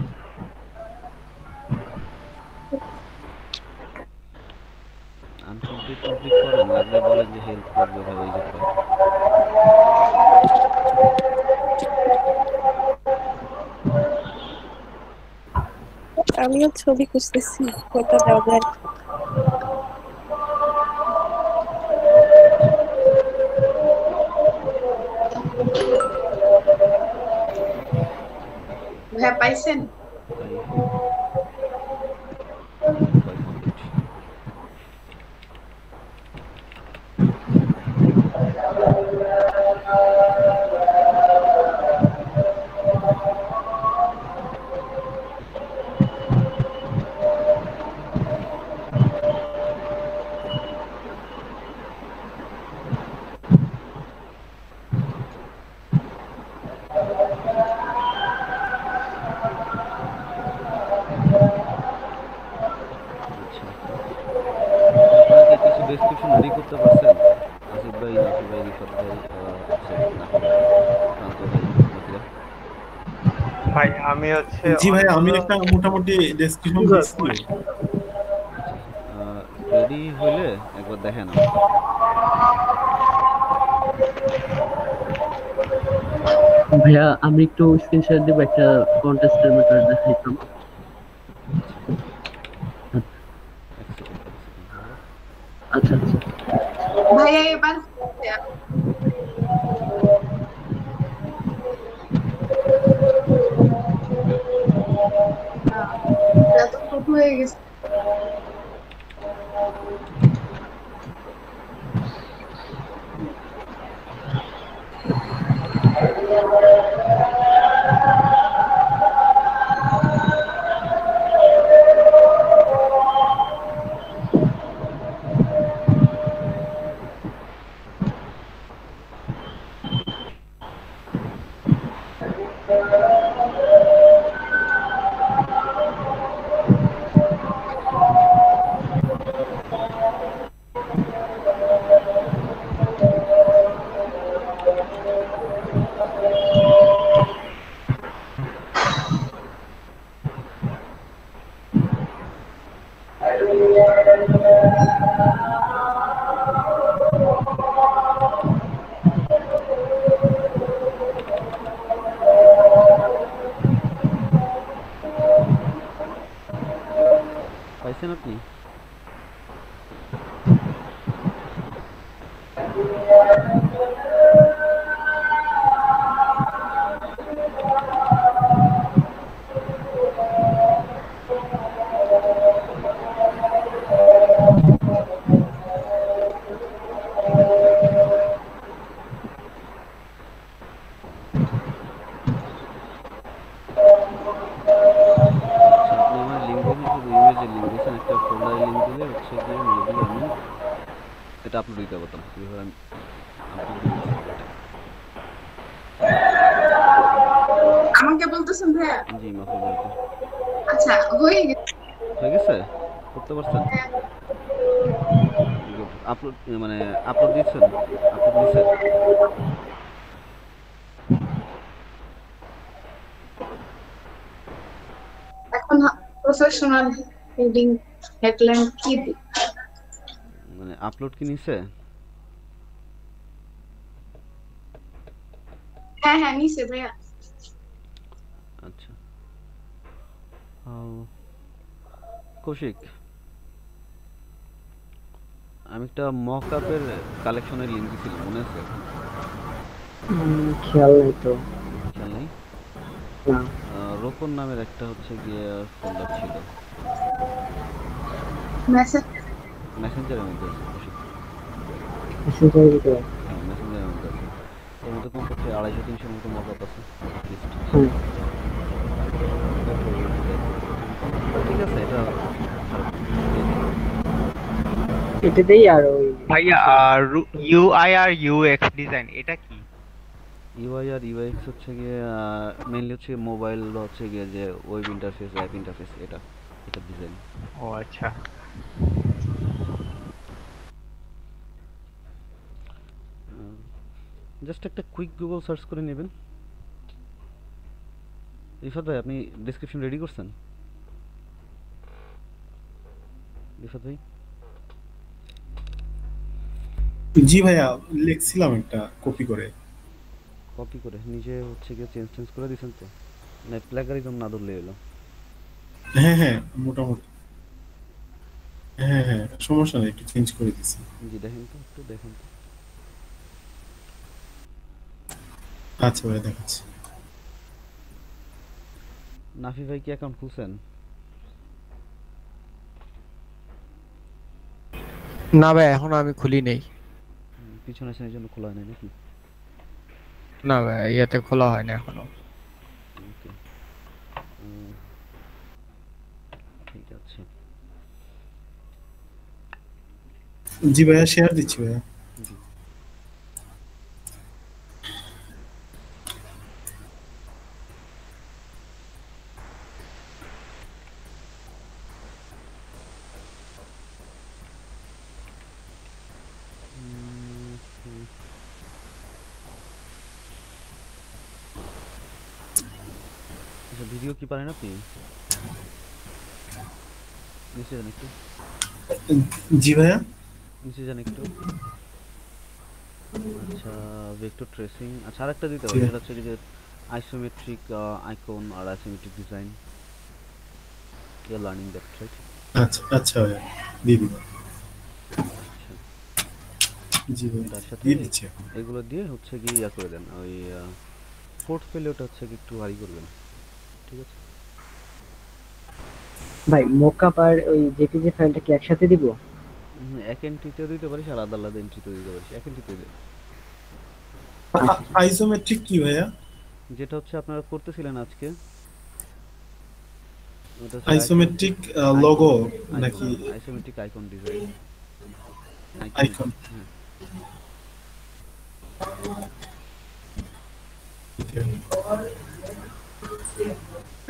আনকমপ্লিট কমপ্লিট করেন, লাগলে বলেন যে হেল্প লাগবে ভাই এই যে পাই। আমিও ছবি খুঁজতেছি, কোনটা দেওয়া যায়। আচ্ছা ভাইয়া পাইছেন? তাই পাই কমপ্লিট। আচ্ছা, আপনারা কি কিছু ডেসক্রিপশন রেডি করতে পারছেন? আসিফ ভাই, নাফি ভাই, রিফাত ভাই, সরি নাফি ভাই না, প্রান্ত ভাই, বাকিরা? ভাই আমি হচ্ছে জি ভাই, আমি অনেকগুলো একটা মোটামুটি ডেসক্রিপশন দিচ্ছি। আচ্ছা, রেডি হইলে একবার দেখেন আমাকে। ভাইয়া আমি একটু স্ক্রিনশট দেব, একটা কন্টেস্টের মতো দেখাইতাম। আচ্ছা এক সেকেন্ড ভাইয়া। আচ্ছা আচ্ছা। ভাইয়া এবার এত ছোট হয়ে গেছে। পাইছেন আপনি? আচ্ছা, আপনি আমার লিঙ্ক দিয়েছেন, শুধু ইমেজের লিঙ্ক দিয়েছেন, একটা ফোল্ডারের লিঙ্ক দিলে হচ্ছে গিয়ে মেবি আমি এটা আপলোড দিতে পারতাম। এবার আমি আপলোড দিতেছি এটা। আমাকে বলতেছেন ভাইয়া? জি মাফি ভাইকে। আচ্ছা হয়ে গেছে। হয়ে গেছে? করতে পারছেন? গুড। আপলোড মানে আপলোড দিয়েছেন? আপলোড দিছে? এখন প্রফেশনাল হেডিং হেডলাইন কি দিই? মানে আপলোড কি নিছে? হ্যাঁ হ্যাঁ নিছে ভাইয়া। আচ্ছা, কৌশিক, আমি একটা মক আপের কালেকশনের লিঙ্ক দিছিলাম, মনে আছে? খেয়াল নেই তো। খেয়াল নেই? না। রোপন নামের একটা হচ্ছে গিয়ে ফোল্ডার ছিল, মেসেঞ্জারের মধ্যে আছে কৌশিক। মেসেঞ্জারের ভিতরে? হ্যাঁ মেসেঞ্জারের মধ্যে আছে। এর মধ্যে কমপক্ষে 250-300 মতো মক আপ আছে লিস্ট। হ্যাঁ। ঠিক আছে, এটা এটাতেই আর ওই ভাইয়া ইউআই আর ইউএক্স ডিজাইন এটা কি? ইউআই আর ইউএক্স হচ্ছে গিয়ে মেইনলি হচ্ছে মোবাইল হচ্ছে গিয়ে যে ওয়েব ইন্টারফেস অ্যাপ ইন্টারফেস এটা ডিজাইন। ও আচ্ছা। জাস্ট একটা কুইক গুগল সার্চ করে নেবেন। রিফাত ভাই আপনি ডেসক্রিপশন রেডি করছেন? রিফাত ভাই জি ভাইয়া, লিখছিলাম একটা কপি করে। কপি করে নিজে হচ্ছে গিয়ে চেঞ্জ করে দিয়েছেন তো, মানে প্ল্যাগারিজম না ধরলে এলো। হ্যাঁ হ্যাঁ, মোটামুটি হ্যাঁ হ্যাঁ, সমস্যা নেই, একটু চেঞ্জ করে দিছি। জি দেখেন তো, একটু দেখেন তো। আচ্ছা ভাই, দেখাচ্ছি। নাফি ভাই কি অ্যাকাউন্ট খুলছেন? না ভাই, এখনো আমি খুলি নেই। পিছনে আছেন এই জন্য খোলা হয় নাই নাকি? না ভাই, ইয়েতে খোলা হয় না এখনো। ওকে, ঠিক আছে। জি ভাইয়া, শেয়ার দিচ্ছি ভাইয়া। জি আচ্ছা, ভিডিও কি পারেন আপনি? নিচে যান একটু, জি ভাইয়া। নিচে যান একটু। আচ্ছা, ভেক্টর ট্রেসিং। আচ্ছা, আরেকটা দিতে ঠিক হবে, আছে। সেটা হচ্ছে যে আইসোমেট্রিক আইকন আর isometric design. You are learning that, right? আচ্ছা আচ্ছা ভাইয়া, দিয়ে দিব। আচ্ছা, জি ভাইয়া, তার সাথে দিয়ে দিচ্ছি এখন। এগুলো দিয়ে হচ্ছে কি ইয়া করে দেন, ওই পোর্টফোলিওটা হচ্ছে কি একটু ভারী করবেন, ঠিক আছে? ভাই মোকআপ আর ওই জেপিজি ফাইলটা কি একসাথে দিব? এক এন্ট্রিতেও দিতে পারিস আর আলাদা আলাদা এন্ট্রিতেও দিতে পারিস, এক এন্ট্রিতে দে। আইসোমেট্রিক কি ভাইয়া? যেটা হচ্ছে আপনারা করতেছিলেন আজকে, ওটা হচ্ছে আইসোমেট্রিক লোগো নাকি আইসোমেট্রিক আইকন ডিজাইন। আইকন? হ্যাঁ,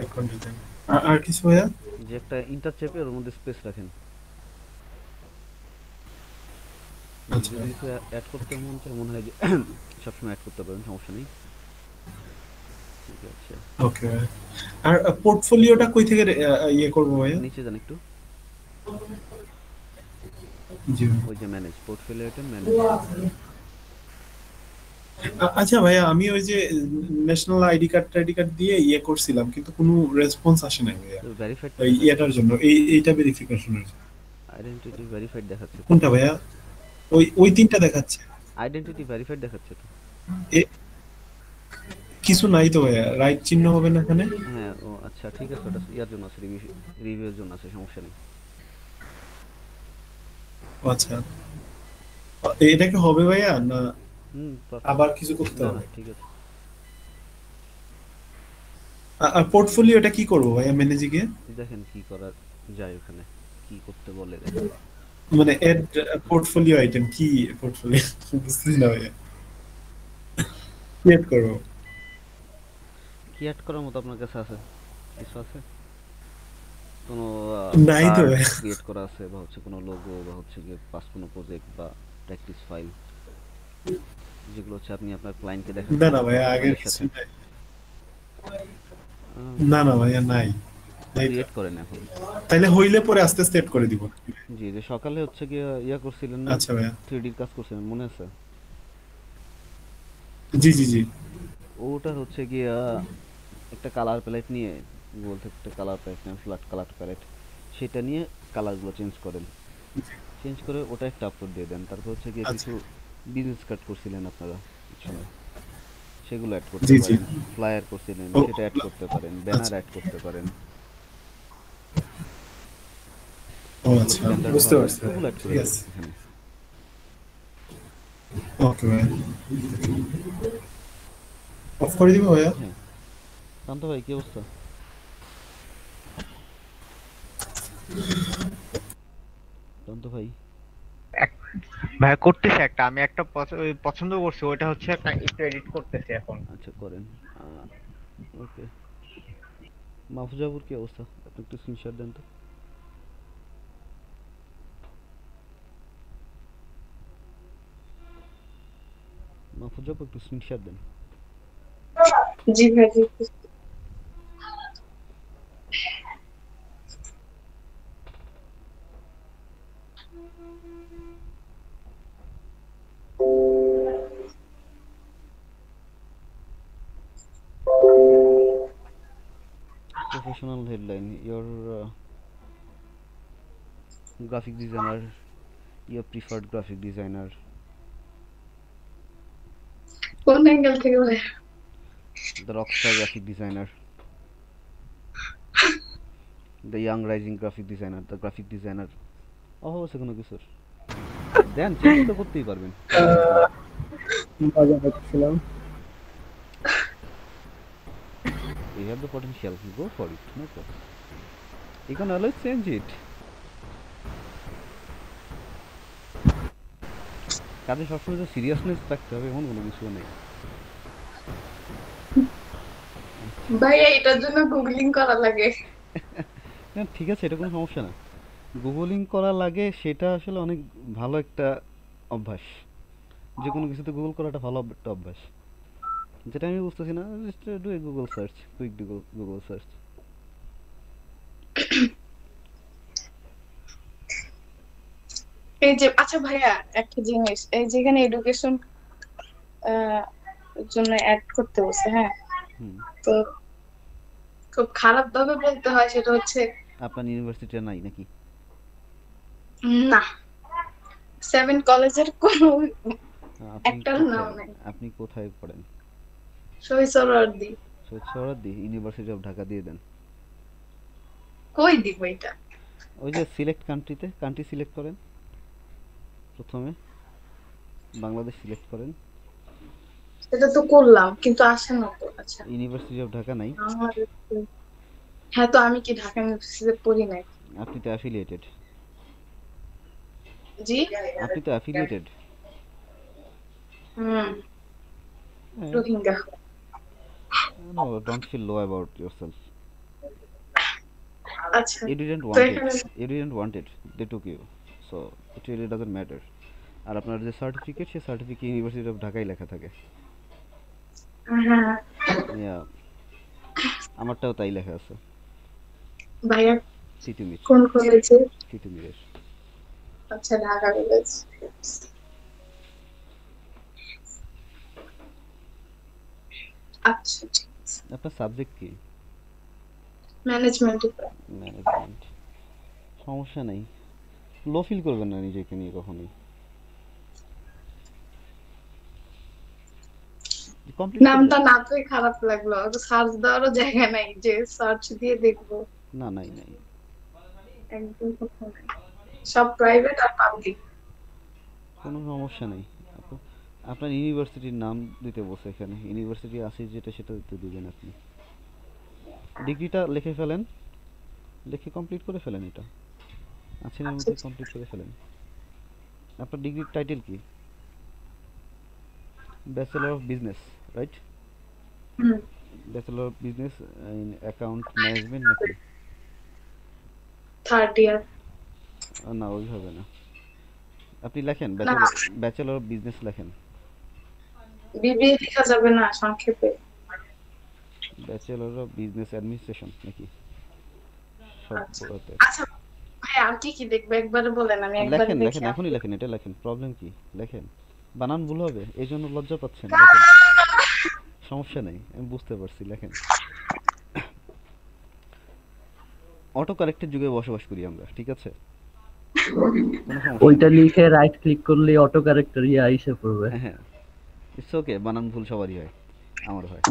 আইকন ডিজাইন। আর কিছু ভাইয়া? যে একটা ইন্টার চেপে ওর মধ্যে স্পেস রাখেন। আচ্ছা যদি কিছু অ্যাড করতে মন চায়, মনে হয় যে সবসময় অ্যাড করতে পারেন, সমস্যা নেই। ঠিক আছে, ওকে। আর পোর্টফোলিওটা কই থেকে ইয়ে করব ভাইয়া? নিচে যান একটু, জি ভাইয়া। ওই যে ম্যানেজ পোর্টফোলিও আইটেম ম্যানেজ। আচ্ছা ভাইয়া, আমি ওই যে ন্যাশনাল আইডি কার্ড দিয়ে ইয়ে করছিলাম, কিন্তু কোনো রেসপন্স আসে নাই ভাইয়া। ভেরিফাইড এই ইয়েটার জন্য, এইটা ভেরিফিকেশনের জন্য। আইডেন্টিটি ভেরিফাইড দেখাচ্ছে তো। কোনটা ভাইয়া? ওই তিনটা দেখাচ্ছে। আইডেন্টিটি ভেরিফাইড দেখাচ্ছে তো। কিছু নাই তো ভাইয়া, রাইট চিহ্ন হবে না এখানে? হ্যাঁ, ও আচ্ছা, ঠিক আছে, ওটা ইয়ার জন্য আছে, রিভিউর জন্য আছে, সমস্যা নেই। ও আচ্ছা, এটা কি হবে ভাইয়া না perfect। আবার কিছু করতে না হবে? না, ঠিক আছে। আর পোর্টফোলিওটা কি করব ভাইয়া ম্যানেজে গিয়ে? দেখেন কি করা যায় ওখানে, কি করতে বলে দেখেন। মানে এড পোর্টফোলিও আইটেম কি? পোর্টফোলিও বুঝছি না ভাইয়া, কি এড করব? কি অ্যাড করার মতো আপনার কাছে আছে? কিছু আছে? কোনো নাই তো ভাইয়া। ক্রিয়েট করা আছে, বা হচ্ছে কোনো লোগো, বা হচ্ছে গিয়ে পাস কোনো প্রজেক্ট বা প্র্যাকটিস ফাইল, যেগুলো হচ্ছে আপনি আপনার ক্লায়েন্টকে দেখান? না না ভাইয়া, আগের কিছু নাই। না না ভাইয়া, নাই। ক্রিয়েট করেন এখন। তাইলে হইলে পরে আস্তে আস্তে এড করে দিব। জি, যে সকালে হচ্ছে গিয়ে ইয়া করছিলেন না, আচ্ছা ভাইয়া। 3D কাজ করছিলেন, মনে আছে? জি জি জি। ওটা হচ্ছে গিয়ে একটা কালার প্যালেট নিয়ে, গুগল থেকে একটা কালার প্যালেট নেন, ফ্ল্যাট কালার প্যালেট, সেটা নিয়ে কালারগুলো চেঞ্জ করেন, চেঞ্জ করে ওটা একটা আপলোড দিয়ে দেন। তারপর হচ্ছে গিয়ে কিছু বিজনেস কার্ড করছিলেন আপনারা পিছনে, সেগুলো অ্যাড করতে জি, জি। পারেন। ফ্লায়ার করছিলেন, সেটা অ্যাড করতে পারেন। ব্যানার অ্যাড করতে পারেন। ও আচ্ছা, বুঝতে পারছি। ওগুলো অ্যাড করে ঠিক দেন আছে, এখানে। ওকে ভাইয়া। অফ করে দিব ভাইয়া? হ্যাঁ। শান্ত ভাই, কি অবস্থা? শান্ত ভাই, ভাইয়া করতেছে একটা, আমি একটা পছন্দ করছি, ওইটা হচ্ছে একটা একটু এডিট করতেছি এখন। আচ্ছা করেন। ওকে, মাহফুজাবুর কি অবস্থা? আপনি একটু স্ক্রিনশট দেন তো। মাহফুজাবু একটু স্ক্রিনশট দেন। জি ভাই জি। Professional headline: your graphic designer, your preferred graphic designer, কোন অ্যাঙ্গেল থেকে ভাই? the rockstar graphic designer, the young rising graphic designer, the graphic designer. আছে কোনো কিছুর দেন, চেঞ্জ তো করতেই পারবেন। মজা করছিলাম। You have the potential, go for it, no problem. You can always change it. কাজে সবসময় যে সিরিয়াসনেস থাকতে হবে এমন কোনো কিছু নেই। ভাই এটার জন্য গুগলিং করা লাগে। না ঠিক আছে, এটা কোনো সমস্যা না। গুগলিং করা লাগে সেটা আসলে অনেক ভালো একটা অভ্যাস। যে কোনো কিছুতে গুগল করাটা ভালো একটা অভ্যাস। যেটা আমি বুঝতেছি না, just do a Google search, quick Google search. এই যে আচ্ছা ভাইয়া একটা জিনিস, এই যেখানে এডুকেশন জন্য অ্যাড করতে বলছে, হ্যাঁ তো খুব খারাপ ভাবে বলতে হয়, সেটা হচ্ছে আপনার ইউনিভার্সিটি নাই নাকি? না 7 কলেজের কোনো একটার নাম নাই। আপনি কোথায় পড়েন? শহীদ সোহরাওয়ার্দী। শহীদ সোহরাওয়ার্দী ইউনিভার্সিটি অফ ঢাকা দিয়ে দেন। কই দিব এটা? ওই যে সিলেক্ট কান্ট্রিতে, কান্ট্রি সিলেক্ট করেন প্রথমে, বাংলাদেশ সিলেক্ট করেন। সেটা তো করলাম কিন্তু আসে না তো। আচ্ছা ইউনিভার্সিটি অফ ঢাকা নাই? হ্যাঁ তো আমি কি ঢাকা ইউনিভার্সিটিতে পড়ি নাই? আপনি তো অ্যাফিলিয়েটেড। জি আপনি তো affiliated. Rohingya. No, don't feel low about yourself. আচ্ছা You didn't want it. You didn't want it. They took you. So it really doesn't matter. আর আপনার যে সার্টিফিকেট, সেই সার্টিফিকেট ইউনিভার্সিটি অফ ঢাকায় লেখা থাকে। হ্যাঁ আমারটাও তাই লেখা আছে। ভাইয়া সিটিমির। কোন কলেজে? সিটিমিরের। আচ্ছা ঢাকা কলেজ। আচ্ছা আপনার সাবজেক্ট কি? ম্যানেজমেন্ট। ম্যানেজমেন্ট। সমস্যা নাই, লো ফিল করবেন না নিজেকে নিয়ে কখনোই। নামটা না তো খারাপ লাগলো, সার্চ দেওয়ারও জায়গা নাই যে সার্চ দিয়ে দেখবো। না নাই নাই, একদম নাই, সব প্রাইভেট আর পাবলিক। কোনো সমস্যা নেই। আপনার ইউনিভার্সিটির নাম দিতে বসে, এখানে ইউনিভার্সিটি আছে যেটা সেটা দিতে দিবেন। আপনি ডিগ্রিটা লিখে ফেলেন, লিখে কমপ্লিট করে ফেলেন। এটা আছে এর মধ্যে, কমপ্লিট করে ফেলেন। আপনার ডিগ্রির টাইটেল কি? Bachelor of business, right? Bachelor of business in account management নাকি? Third year. না ওইভাবে না, আপনি লেখেন ব্যাচেলর অফ বিজনেস লেখেন। বিবিএ লেখা যাবে না সংক্ষেপে? ব্যাচেলর অফ বিজনেস অ্যাডমিনিস্ট্রেশন নাকি? আচ্ছা ভাই আর কি কি দেখবে একবার বলেন, আমি একবার লেখেন দেখি। লেখেন এখনই লেখেন, এটা লেখেন, প্রবলেম কি? লেখেন, বানান ভুল হবে এই জন্য লজ্জা পাচ্ছেন। লেখেন, সমস্যা নেই, আমি বুঝতে পারছি, লেখেন। অটো কারেক্টের যুগে বসবাস করি আমরা, ঠিক আছে? ওইটা লিখে রাইট ক্লিক করলে অটো কারেক্টর এসে পড়বে। হ্যাঁ ইটস ওকে, বানান ভুল সবারই হয়, আমার হয়।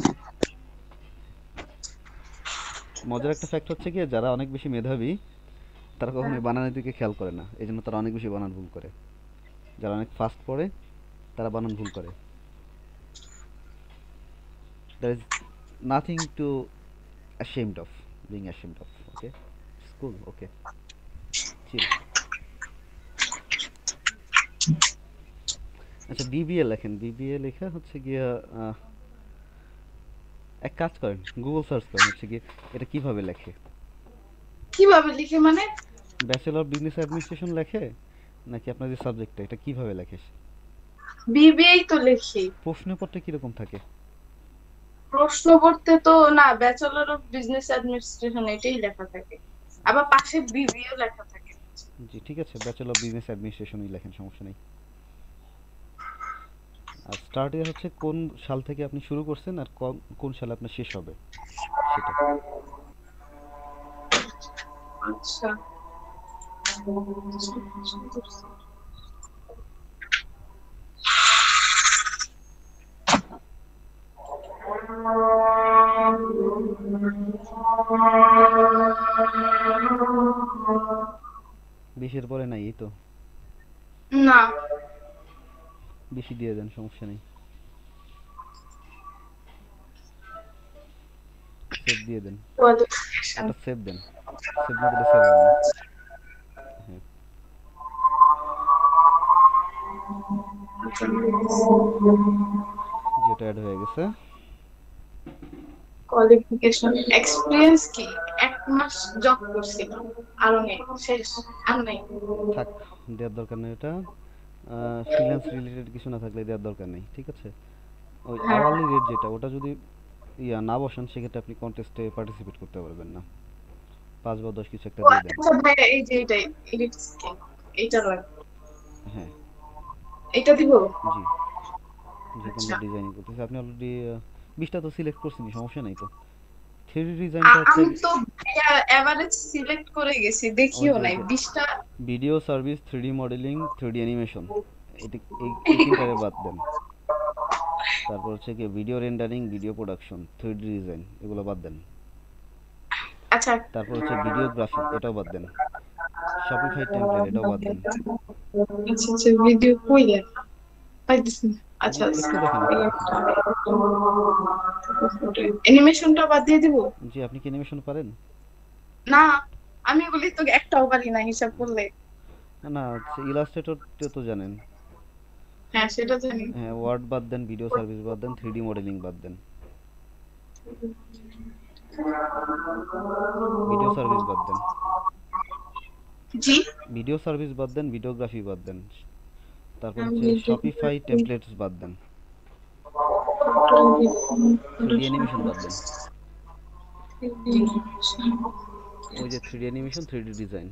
মজার একটা ফ্যাক্ট হচ্ছে কি, যারা অনেক বেশি মেধাবী তারা কখনোই বানানের দিকে খেয়াল করে না, এই জন্য তারা অনেক বেশি বানান ভুল করে। যারা অনেক ফাস্ট পড়ে তারা বানান ভুল করে। There is nothing to ashamed of, being ashamed of. Okay, it's cool. Okay, chill. আচ্ছা বিবিএ লেখেন, বিবিএ লেখা হচ্ছে গিয়ে এক কাজ করেন, গুগল সার্চ করেন হচ্ছে গিয়ে এটা কিভাবে লেখে। কিভাবে লিখে মানে? ব্যাচেলর বিজনেস অ্যাডমিনিস্ট্রেশন লেখে নাকি আপনার যে সাবজেক্টটা এটা কিভাবে লেখে? বিবিএই তো লিখি। প্রশ্নপত্রে কিরকম থাকে? প্রশ্ন পড়তে তো না, ব্যাচেলর অফ বিজনেস অ্যাডমিনিস্ট্রেশন এটাই লেখা থাকে, আবার পাশে বিবিএ লেখা থাকে। জি ঠিক আছে, ব্যাচেলর বিজনেস অ্যাডমিনিস্ট্রেশনই লেখেন, সমস্যা নেই। আর স্টার্ট ইয়ার হচ্ছে কোন সাল থেকে আপনি শুরু করছেন আর কোন সালে আপনার শেষ হবে সেটা। আচ্ছা বিশের পরে নাই এই তো? না বেশি দিয়ে দেন, সমস্যা নেই। সেভ দিয়ে দেন, এটা সেভ দেন, সেভ না দিলে সেভ হবে না। হ্যাঁ যেটা অ্যাড হয়ে গেছে। কোয়ালিফিকেশন এক্সপেরিয়েন্স কি? 1 মাস জব করছিলাম, আর নেই, শেষ, আর নেই। থাক, দেওয়ার দরকার নেই। এটা ফ্রিল্যান্স রিলেটেড কিছু না থাকলে দেওয়ার দরকার নেই, ঠিক আছে। ওই আওয়ারলি রেট যেটা, ওটা যদি না বসান সেক্ষেত্রে আপনি কন্টেস্টে পার্টিসিপেট করতে পারবেন না। 5 বা 10 কিছু একটা দিয়ে দেন। আচ্ছা ভাই, এই যে এটাই এডিট স্কিল, এটা লাগবে। হ্যাঁ এটা দিব? জি, যে কোনো ডিজাইনিং করতেছি। আপনি অলরেডি 20টা তো সিলেক্ট করছেন, সমস্যা নাই তো। 3D ডিজাইনটা হচ্ছে আমি তো এভারেজ সিলেক্ট করে গেছি, দেখিও নাই 20টা। Video service, 3D modelling, 3D animation, এই তিনটাকে বাদ দেন। তারপর হচ্ছে কি video rendering, video production, 3D design, এগুলো বাদ দেন। আচ্ছা তারপর হচ্ছে ভিডিওগ্রাফি, এটাও বাদ দেন। শপিফাই টেমপ্লেট, এটাও বাদ দেন। আচ্ছা আচ্ছা, ভিডিও কই লেখা পাইতেছি না। আচ্ছা একটু দেখেন। অ্যানিমেশনটা বাদ দিয়ে দিব? জি, আপনি কি অ্যানিমেশন পারেন? না, আমি বলি তো একটাও পারি না হিসাব করলে। না ইলাস্ট্রেটর তো জানেন? হ্যাঁ সেটা জানি। হ্যাঁ, ওয়ার্ড বাদ দেন, ভিডিও সার্ভিস বাদ দেন, 3D মডেলিং বাদ দেন, ভিডিও সার্ভিস বাদ দেন। জি, ভিডিও সার্ভিস বাদ দেন, ভিডিওগ্রাফি বাদ দেন। তারপর হচ্ছে শপিফাই টেমপ্লেটস বাদ দেন, 3D অ্যানিমেশন বাদ দেন। ওই যে 3D অ্যানিমেশন, 3D ডিজাইন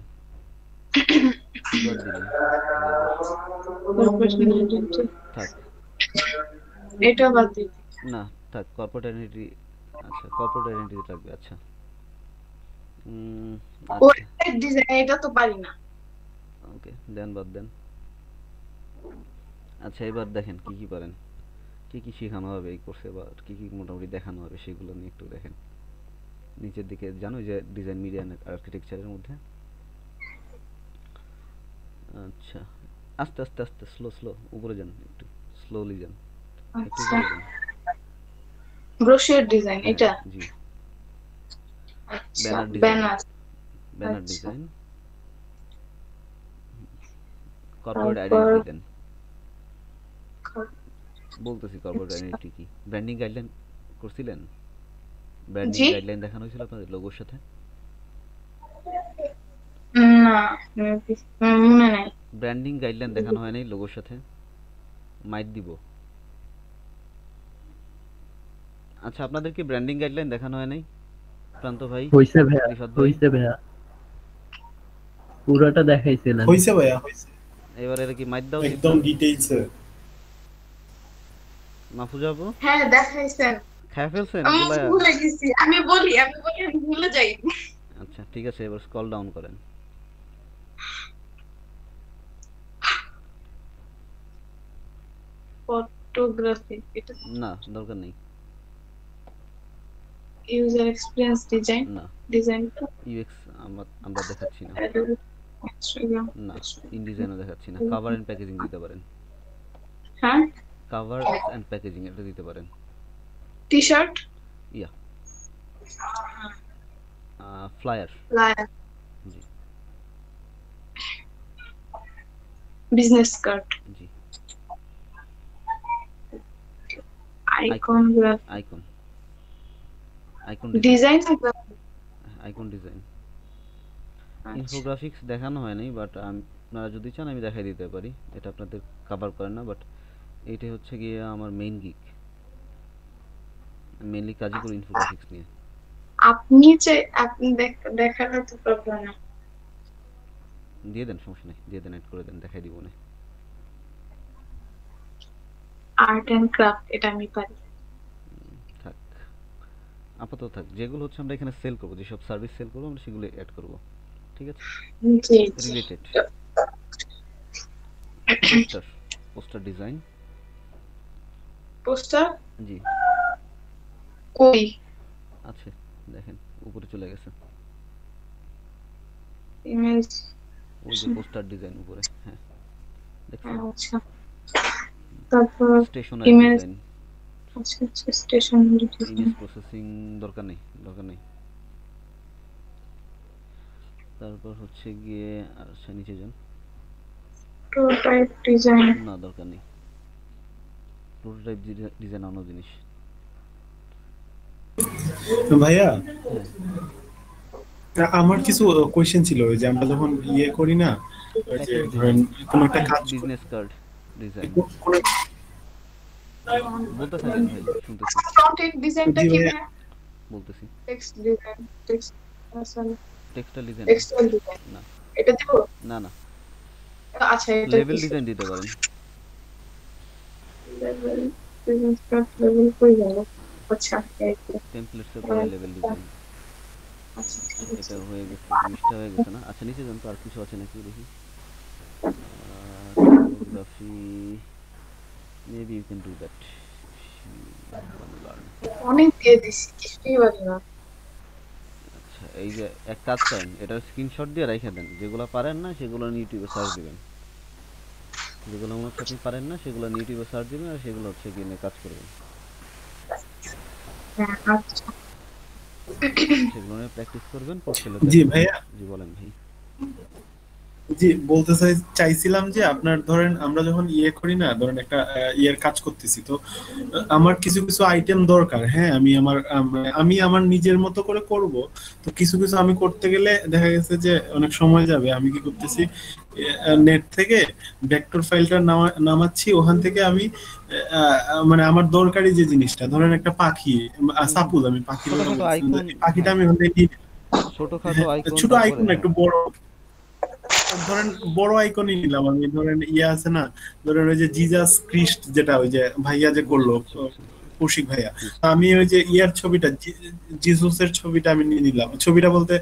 বাদ দিলেন। থাক, এটা বাদ দিই না থাক, কর্পোরেট আইডেন্টিটি। আচ্ছা কর্পোরেট আইডেন্টিটি লাগবে। আচ্ছা ওই ডিজাইন, এটা তো পারি না। ওকে, দেন বাদ দেন। আচ্ছা এবার দেখেন কি কি পারেন, কি কি শেখানো হবে এই কোর্সে, বা কি কি মোটামুটি দেখানো হবে সেগুলো নিয়ে একটু দেখেন। নিচের দিকে জানো যে ডিজাইন মিডিয়া আর্কিটেকচারের মধ্যে। আচ্ছা আস্তে আস্তে আস্তে স্লো স্লো উপরে যান, একটু স্লোলি যান, একটু উপরে যান। ব্রোশার ডিজাইন এটা? জি, আচ্ছা, ব্যানার ডিজাইন, কর্পোরেট আইডেন্টিটি দেন। বলতেছি কর্পোরেট আইডেন্টিটি কি। ব্র্যান্ডিং গাইডলাইন করছিলেন? ব্র্যান্ডিং গাইডলাইন দেখানো হয়েছিল আপনাদের লোগোর সাথে? না মনে নাই। ব্র্যান্ডিং গাইডলাইন দেখানো হয় নাই লোগোর সাথে? মাইট দিব। আচ্ছা আপনাদের কি ব্র্যান্ডিং গাইডলাইন দেখানো হয় নাই প্রান্ত ভাই? হইছে ভাইয়া, হইছে ভাইয়া, পুরোটা দেখাইছিলেন। হইছে ভাইয়া, হইছে। এবার এটা কি মাইট দাও একদম ডিটেইলসে। মাহফুজা আপু? হ্যাঁ দেখাইছেন। খায় ফেলছেন? আমি ভুলে গেছি, আমি বলি আমি ভুলে যাই। আচ্ছা ঠিক আছে, এবার স্ক্রল ডাউন করেন। ফটোগ্রাফি এটা না দরকার নেই। ইউজার এক্সপেরিয়েন্স ডিজাইন, না ডিজাইন তো ইউএক্স আমরা দেখাচ্ছি না। না ইনডিজাইনও দেখাচ্ছি না। কভার এন্ড প্যাকেজিং দিতে পারেন। হ্যাঁ কভার এন্ড প্যাকেজিং এটা দিতে পারেন। টি-শার্ট, ইয়া ফ্লায়ার, জি বিজনেস কার্ড, জি icon icon icon design icon design infographics দেখানো হয়নি, বাট আপনারা যদি চান আমি দেখাই দিতে পারি। এটা আপনাদের কভার করে না, বাট এইটাই হচ্ছে গিয়ে আমার মেইন গিক। মেইনলি কাজই করি ইনফোগ্রাফিক্স নিয়ে। আপনি যে আপনি দেখালে তো প্রবলেম না। দিয়ে দেন, সমস্যা নেই, দিয়ে দেন, অ্যাড করে দেন, দেখাই দিব না। আর্ট এন্ড ক্রাফট এটা আমি পারি। থাক, আপাতত থাক। যেগুলো হচ্ছে আমরা এখানে সেল করব, যেসব সার্ভিস সেল করব আমরা সেগুলো অ্যাড করব, ঠিক আছে? জি রিলেটেড পোস্টার ডিজাইন, পোস্টার জি কই আছে, দেখেন উপরে চলে গেছে ইমেজ, ওই যে পোস্টার ডিজাইন উপরে, হ্যাঁ দেখছেন? আচ্ছা তারপর স্টেশনারি ইমেজ, ডিজাইন, আচ্ছা আচ্ছা স্টেশনারি ডিজাইন, ইমেজ প্রসেসিং দরকার নেই, দরকার নেই। তারপর হচ্ছে গিয়ে আচ্ছা নিচে যান, প্রোটোটাইপ ডিজাইন, না দরকার নেই। প্রোটোটাইপ ডিজাইন অন্য জিনিস। ভাইয়া আমার কিছু কোশ্চেন ছিল, ওই যে আমরা যখন ইয়ে করি না, ওই যে ধরেন কোন একটা কাজ বিজনেস কার্ড ডিজাইন কোন- বলতে থাকেন ভাই, শুনতেছি ফ্রন্ট এন্ড ডিজাইনটা কি ভাই? বলতেছি। টেক্সট ডিজাইন, টেক্সট আসলে টেক্সটাইল ডিজাইন টেক্সটাইল ডিজাইন না, এটা দিব না না, আচ্ছা এটা লেভেল ডিজাইন দিতে পারেন। লেভেল বিজনেস কার্ড লেভেল কই গেল? আচ্ছা এই তো। টেমপ্লেটস এর পরে লেভেল ডিজাইন, আচ্ছা ঠিক এটা আছে হয়ে গেছে, জিনিসটা হয়ে গেছে না? আচ্ছা নিচে যান তো, আর কিছু আছে নাকি দেখি। Typography, maybe you can do that, অনেক দিয়ে দিছি কিছুই পারি না। আচ্ছা এই যে এক কাজ করেন, এটার স্ক্রিনশট দিয়ে রেখে দেন, যেগুলো পারেন না সেগুলো ইউটিউবে সার্চ দিবেন, যেগুলো মনে হচ্ছে আপনি পারেন না সেগুলো ইউটিউবে সার্চ দিবেন, আর সেগুলো হচ্ছে গিয়ে নিয়ে কাজ করবেন, হ্যাঁ আচ্ছা সেগুলো নিয়ে প্র্যাকটিস করবেন। জি ভাইয়া, জি বলেন ভাই। জি বলতে চাইছিলাম যে আপনার ধরেন আমরা যখন ইয়ে করি না, ধরেন একটা ইয়ের কাজ করতেছি, তো আমার কিছু কিছু আইটেম দরকার। হ্যাঁ আমি আমার নিজের মতো করে করব, তো কিছু কিছু আমি করতে গেলে দেখা গেছে যে অনেক সময় যাবে। আমি কি করতেছি, নেট থেকে ভেক্টর ফাইলটা নামাচ্ছি, ওখান থেকে আমি মানে আমার দরকারি যে জিনিসটা, ধরেন একটা পাখি, সাপোজ আমি পাখিটা আমি ওখান থেকে ছোটখাটো আইকন, ছোট আইকন একটু বড়, ধরেন বড় আইকনই নিলাম আমি। ধরেন ইয়ে আছে না, ধরেন ওই যে জিজাস ক্রিস্ট, যেটা ওই যে ভাইয়া যে করলো কৌশিক ভাইয়া, আমি ওই যে ইয়ার ছবিটা, জিসাসের ছবিটা আমি নিয়ে নিলাম। ছবিটা বলতে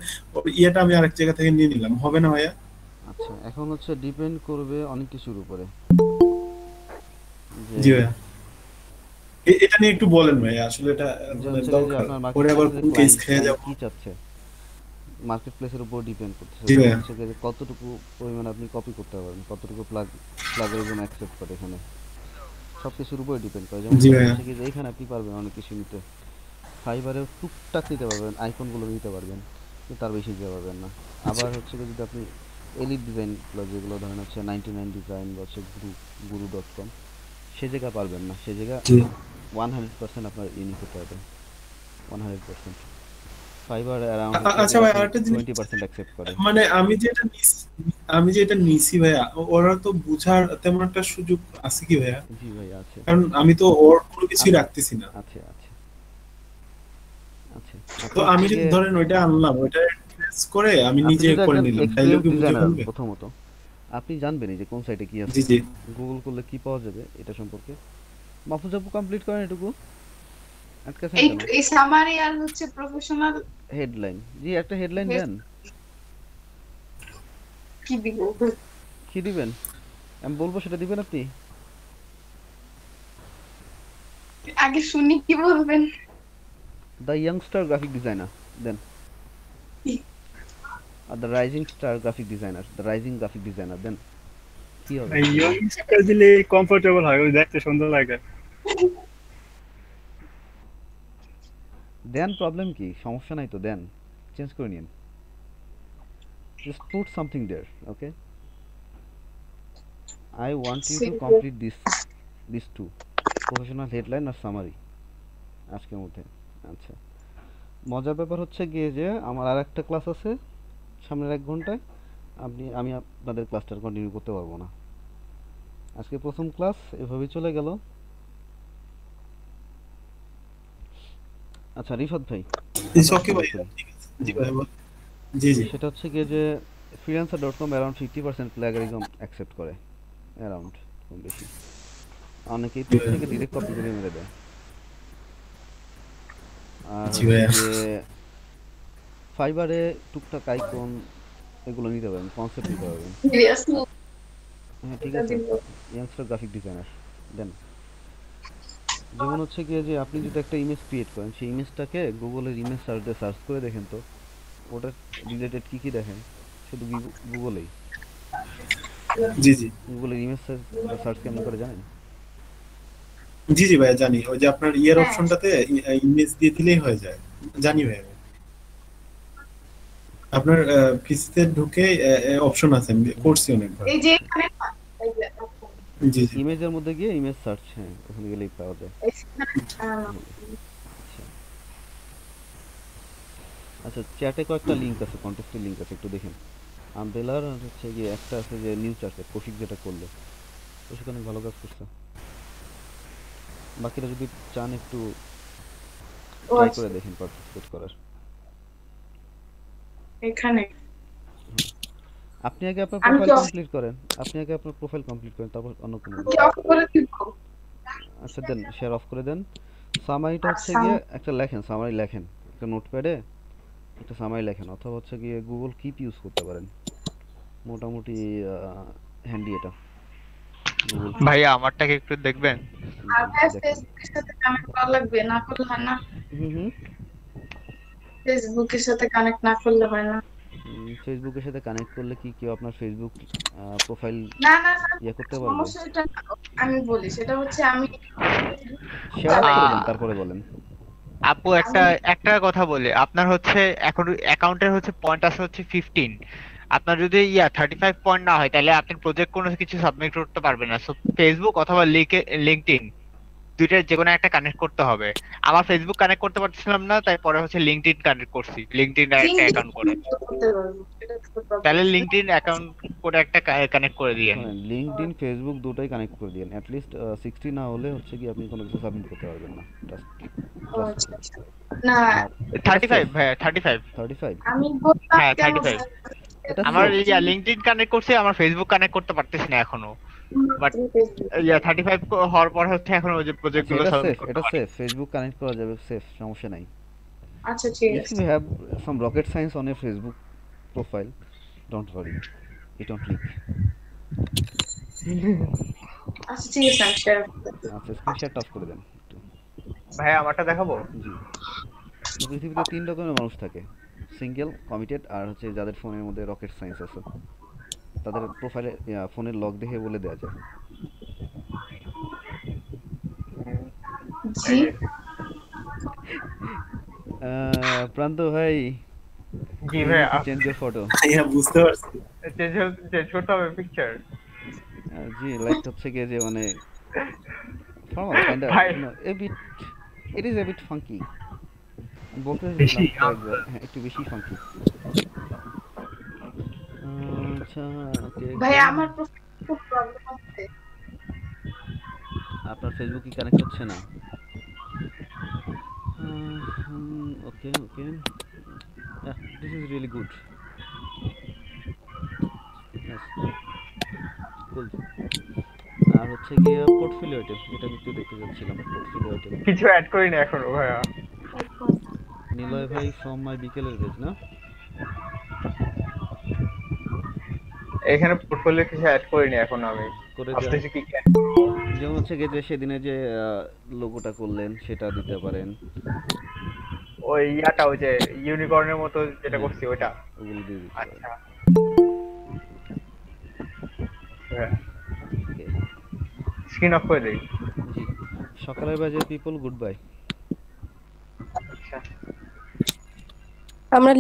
ইয়েটা আমি আরেক জায়গা থেকে নিয়ে নিলাম, হবে না ভাইয়া? আচ্ছা এখন হচ্ছে ডিপেন্ড করবে অনেক কিছুর উপরে। জি ভাইয়া, এটা নিয়ে একটু বলেন ভাইয়া, আসলে এটা দরকার, পরে আবার কোন কেস খেয়ে যাব। কি চাচ্ছে মার্কেট প্লেসের উপর ডিপেন্ড করতেছে, জি ভাইয়া, হচ্ছে যে কতটুকু পরিমাণ আপনি কপি করতে পারবেন, কতটুকু প্লাগরিজম অ্যাকসেপ্ট করে, এখানে সব কিছুর উপরে ডিপেন্ড করে। যেমন হচ্ছে কি যে এখানে আপনি পারবেন অনেক কিছু নিতে, ফাইবারে টুকটাক নিতে পারবেন, আইকনগুলো নিতে পারবেন, কিন্তু তার বেশি দিতে পারবেন না। আবার হচ্ছে যদি আপনি এলিট ডিজাইনগুলো, যেগুলো ধরেন হচ্ছে 99 ডিজাইন বা হচ্ছে guru.com, সে জায়গা পারবেন না, সে জায়গা 100% আপনার ইউনিক হতে হবে, 100%। ফাইবার অ্যারাউন্ড আচ্ছা ভাই আরেকটা জিনিস 20% অ্যাকসেপ্ট করে। মানে আমি যেটা নিছি ভাইয়া, ওরা তো বুঝার তেমন একটা সুযোগ আছে কি ভাইয়া? জি ভাই আছে, কারণ আমি তো ওর কোনো কিছুই রাখতেছি না। আছে আছে আছে। তো আমি যদি ধরেন ওইটা আনলাম, ওইটা ট্রেস করে আমি নিজে করে নিলাম, তাইলে কি বুঝে ফেলবে? প্রথমত আপনি জানবেন যে কোন সাইটে কি আছে, জি জি, গুগল করলে কি পাওয়া যাবে এটা সম্পর্কে। মাহফুজ আপু কমপ্লিট করেন এটুকু, আটকাছেন কেন? এই সামারি আর হচ্ছে প্রফেশনাল হেডলাইন, জি একটা হেডলাইন দেন। কি দিব? কি দিবেন আমি বলবো সেটা দিবেন আপনি? আগে শুনি কি বলবেন। দ্য ইয়াংস্টার গ্রাফিক ডিজাইনার দেন, আর the rising star graphic designer, the rising graphic designer দেন। কি হবে? ইয়াংস্টার দিলে কমফোর্টেবল হয়, ওই দেখতে সুন্দর লাগে। দেন, প্রবলেম কি? সমস্যা নাই তো, দেন, চেঞ্জ করে নিন, just put something there, okay? I want you to complete this two, professional headline or summary. আজকের মধ্যে। আচ্ছা, মজার ব্যাপার হচ্ছে গিয়ে যে আমার আর একটা ক্লাস আছে সামনের 1 ঘন্টায়। আমি আপনাদের ক্লাসটা কন্টিনিউ করতে পারবো না। আজকে প্রথম ক্লাস এভাবেই চলে গেল। আচ্ছা রিফাত ভাই, ইটস ওকে ভাই, ঠিক আছে। জি ভাই বল। জি জি। সেটা হচ্ছে গিয়ে যে freelancer.com অ্যারাউন্ড 50% প্লাগরিজম অ্যাকসেপ্ট করে, অ্যারাউন্ড, কম বেশি। অনেকেই পেজ থেকে ডিরেক্ট কপি করে মেরে দেয়। আর জি ভাই। যে ফাইবারে টুকটাক আইকন এগুলো নিতে পারেন, কনসেপ্ট নিতে পারবেন। হ্যাঁ ঠিক আছে, ইয়াংস্টার গ্রাফিক ডিজাইনার দেন। যেমন হচ্ছে গিয়ে যে আপনি যদি একটা ইমেজ ক্রিয়েট করেন, সেই ইমেজটাকে গুগলের ইমেজ সার্চ দিয়ে সার্চ করে দেখেন তো ওটার রিলেটেড কি কি দেখেন, শুধু গুগলেই। জি জি। গুগলের ইমেজ সার্চ কেমন করে জানেন? জি জি ভাই জানি, ওই যে আপনার ইয়ের অপশনটাতে ইমেজ দিয়ে দিলেই হয়ে যায়, জানি ভাই। আপনার পিসিতে ঢুকে অপশন আছে, আমি করছি অনেকবার। এই যে এখানে জি জি। ইমেজের মধ্যে গিয়ে ইমেজ সার্চ, হ্যাঁ ওখানে গেলেই পাওয়া যায়। আচ্ছা চ্যাটে কয়েকটা লিংক আছে, কন্টেস্টের লিংক আছে, একটু দেখেন। আমব্রেলার হচ্ছে গিয়ে একটা আছে যে নিউ চার্টে কৌশিক যেটা করলো, কৌশিক অনেক ভালো কাজ করছে। বাকিরা যদি চান একটু ট্রাই করে দেখেন পার্টিসিপেট করার। এখানে আপনি আগে আপনার প্রোফাইল কমপ্লিট করেন, তারপর অন্য কোনো। আচ্ছা দেন, শেয়ার অফ করে দেন। সামারিটা হচ্ছে গিয়ে একটা লেখেন, সামারি লেখেন একটা নোটপ্যাডে, একটা সামারি লেখেন, অথবা হচ্ছে গিয়ে গুগল কিপ ইউজ করতে পারেন, মোটামুটি হ্যান্ডি এটা। ভাইয়া আমারটাকে একটু দেখবেন। ফেসবুকের সাথে কানেক্ট করা লাগবে, না করলে হয় না। ফেসবুকের সাথে কানেক্ট না করলে হয় না। ফেসবুকের সাথে কানেক্ট করলে কি কেউ আপনার ফেসবুক প্রোফাইল না ইয়ে করতে পারবে? সমস্যাটা আমি বলি, সেটা হচ্ছে আমি শেয়ার করবেন, তারপরে বলেন। আপু একটা কথা বলি, আপনার হচ্ছে এখন অ্যাকাউন্টের হচ্ছে পয়েন্ট আছে হচ্ছে 15। আপনার যদি 35 পয়েন্ট না হয় তাহলে আপনি প্রজেক্ট কোনো কিছু সাবমিট করতে পারবেন না। সো ফেসবুক অথবা লিঙ্কডইন দুইটার যে কোনো একটা কানেক্ট করতে হবে। আমার ফেসবুক কানেক্ট করতে পারছিলাম না, তাই পরে হচ্ছে লিঙ্কডইন কানেক্ট করছি, লিঙ্কডইন একটা অ্যাকাউন্ট করে। তাহলে লিঙ্কডইন অ্যাকাউন্ট করে একটা কানেক্ট করে দিয়েন। লিঙ্কডইন ফেসবুক দুটোই কানেক্ট করে দিয়েন। অ্যাট লিস্ট 60 না হলে হচ্ছে কি আপনি কোনো কিছু সাবমিট করতে পারবেন না। না 35 ভাই, 35 আমি বললাম হ্যাঁ 35। আমার লিঙ্কডইন কানেক্ট করছে, আমার ফেসবুক কানেক্ট করতে পারতেছি না এখনো। বাট 35 হওয়ার পর হচ্ছে এখন ওই যে প্রজেক্টগুলো সাবমিট করতে এটা সেফ, ফেসবুক কানেক্ট করা যাবে, সেফ, সমস্যা নাই। আচ্ছা ঠিক আছে। If you have some rocket science on your Facebook profile, don't worry, it won't leak. আচ্ছা ঠিক আছে, আমি শেয়ার করব। আচ্ছা স্ক্রিনশট অফ করে দেন ভাই। আমারটা দেখাবো? জি। পৃথিবীতে 3 রকমের মানুষ থাকে, সিঙ্গেল, কমিটেড, আর হচ্ছে যাদের ফোনের মধ্যে রকেট সায়েন্স আছে, তাদের প্রোফাইলে ফোনের লগ দেখে বলে দেওয়া যায়। জি প্রান্ত ভাই। জি ভাই, চেঞ্জ ইওর ফটো। হ্যাঁ বুঝতে পারছি। চেঞ্জ করতে হবে পিকচার। জি লাইক হচ্ছে কি যে মানে formal kind of, a bit, it is a bit funky বলতে বেশি, হ্যাঁ একটু বেশি ফাঙ্কি। আচ্ছা ওকে ভাই, আমার প্রোফাইল খুব প্রবলেম হচ্ছে। আপনার ফেসবুক কি কানেক্ট হচ্ছে না? Okay this is really good. Cool. আর হচ্ছে গিয়ে পোর্টফোলিও আইটেম, এটা আমি একটু দেখতে যাচ্ছিলাম। পোর্টফোলিও আইটেম কিছু অ্যাড করিনি এখনো ভাইয়া। নিলয় ভাই ফ্রম মাই বিকেলের পেজ না, এখানে পোর্টফোলিও কিছু অ্যাড করিনি এখন, আমি করে ভাবতেছি কি যেমন হচ্ছে গিয়ে যে সেদিনে যে লোগোটা করলেন সেটা দিতে পারেন। ওই ওই যে ইউনিকর্নের মতো যেটা করছি ওটা, ওগুলো দিয়ে দিতে পারেন। আচ্ছা স্ক্রিন অফ করে দেই। জি, সকালের বাজে পিপল, গুড বাই। আমরা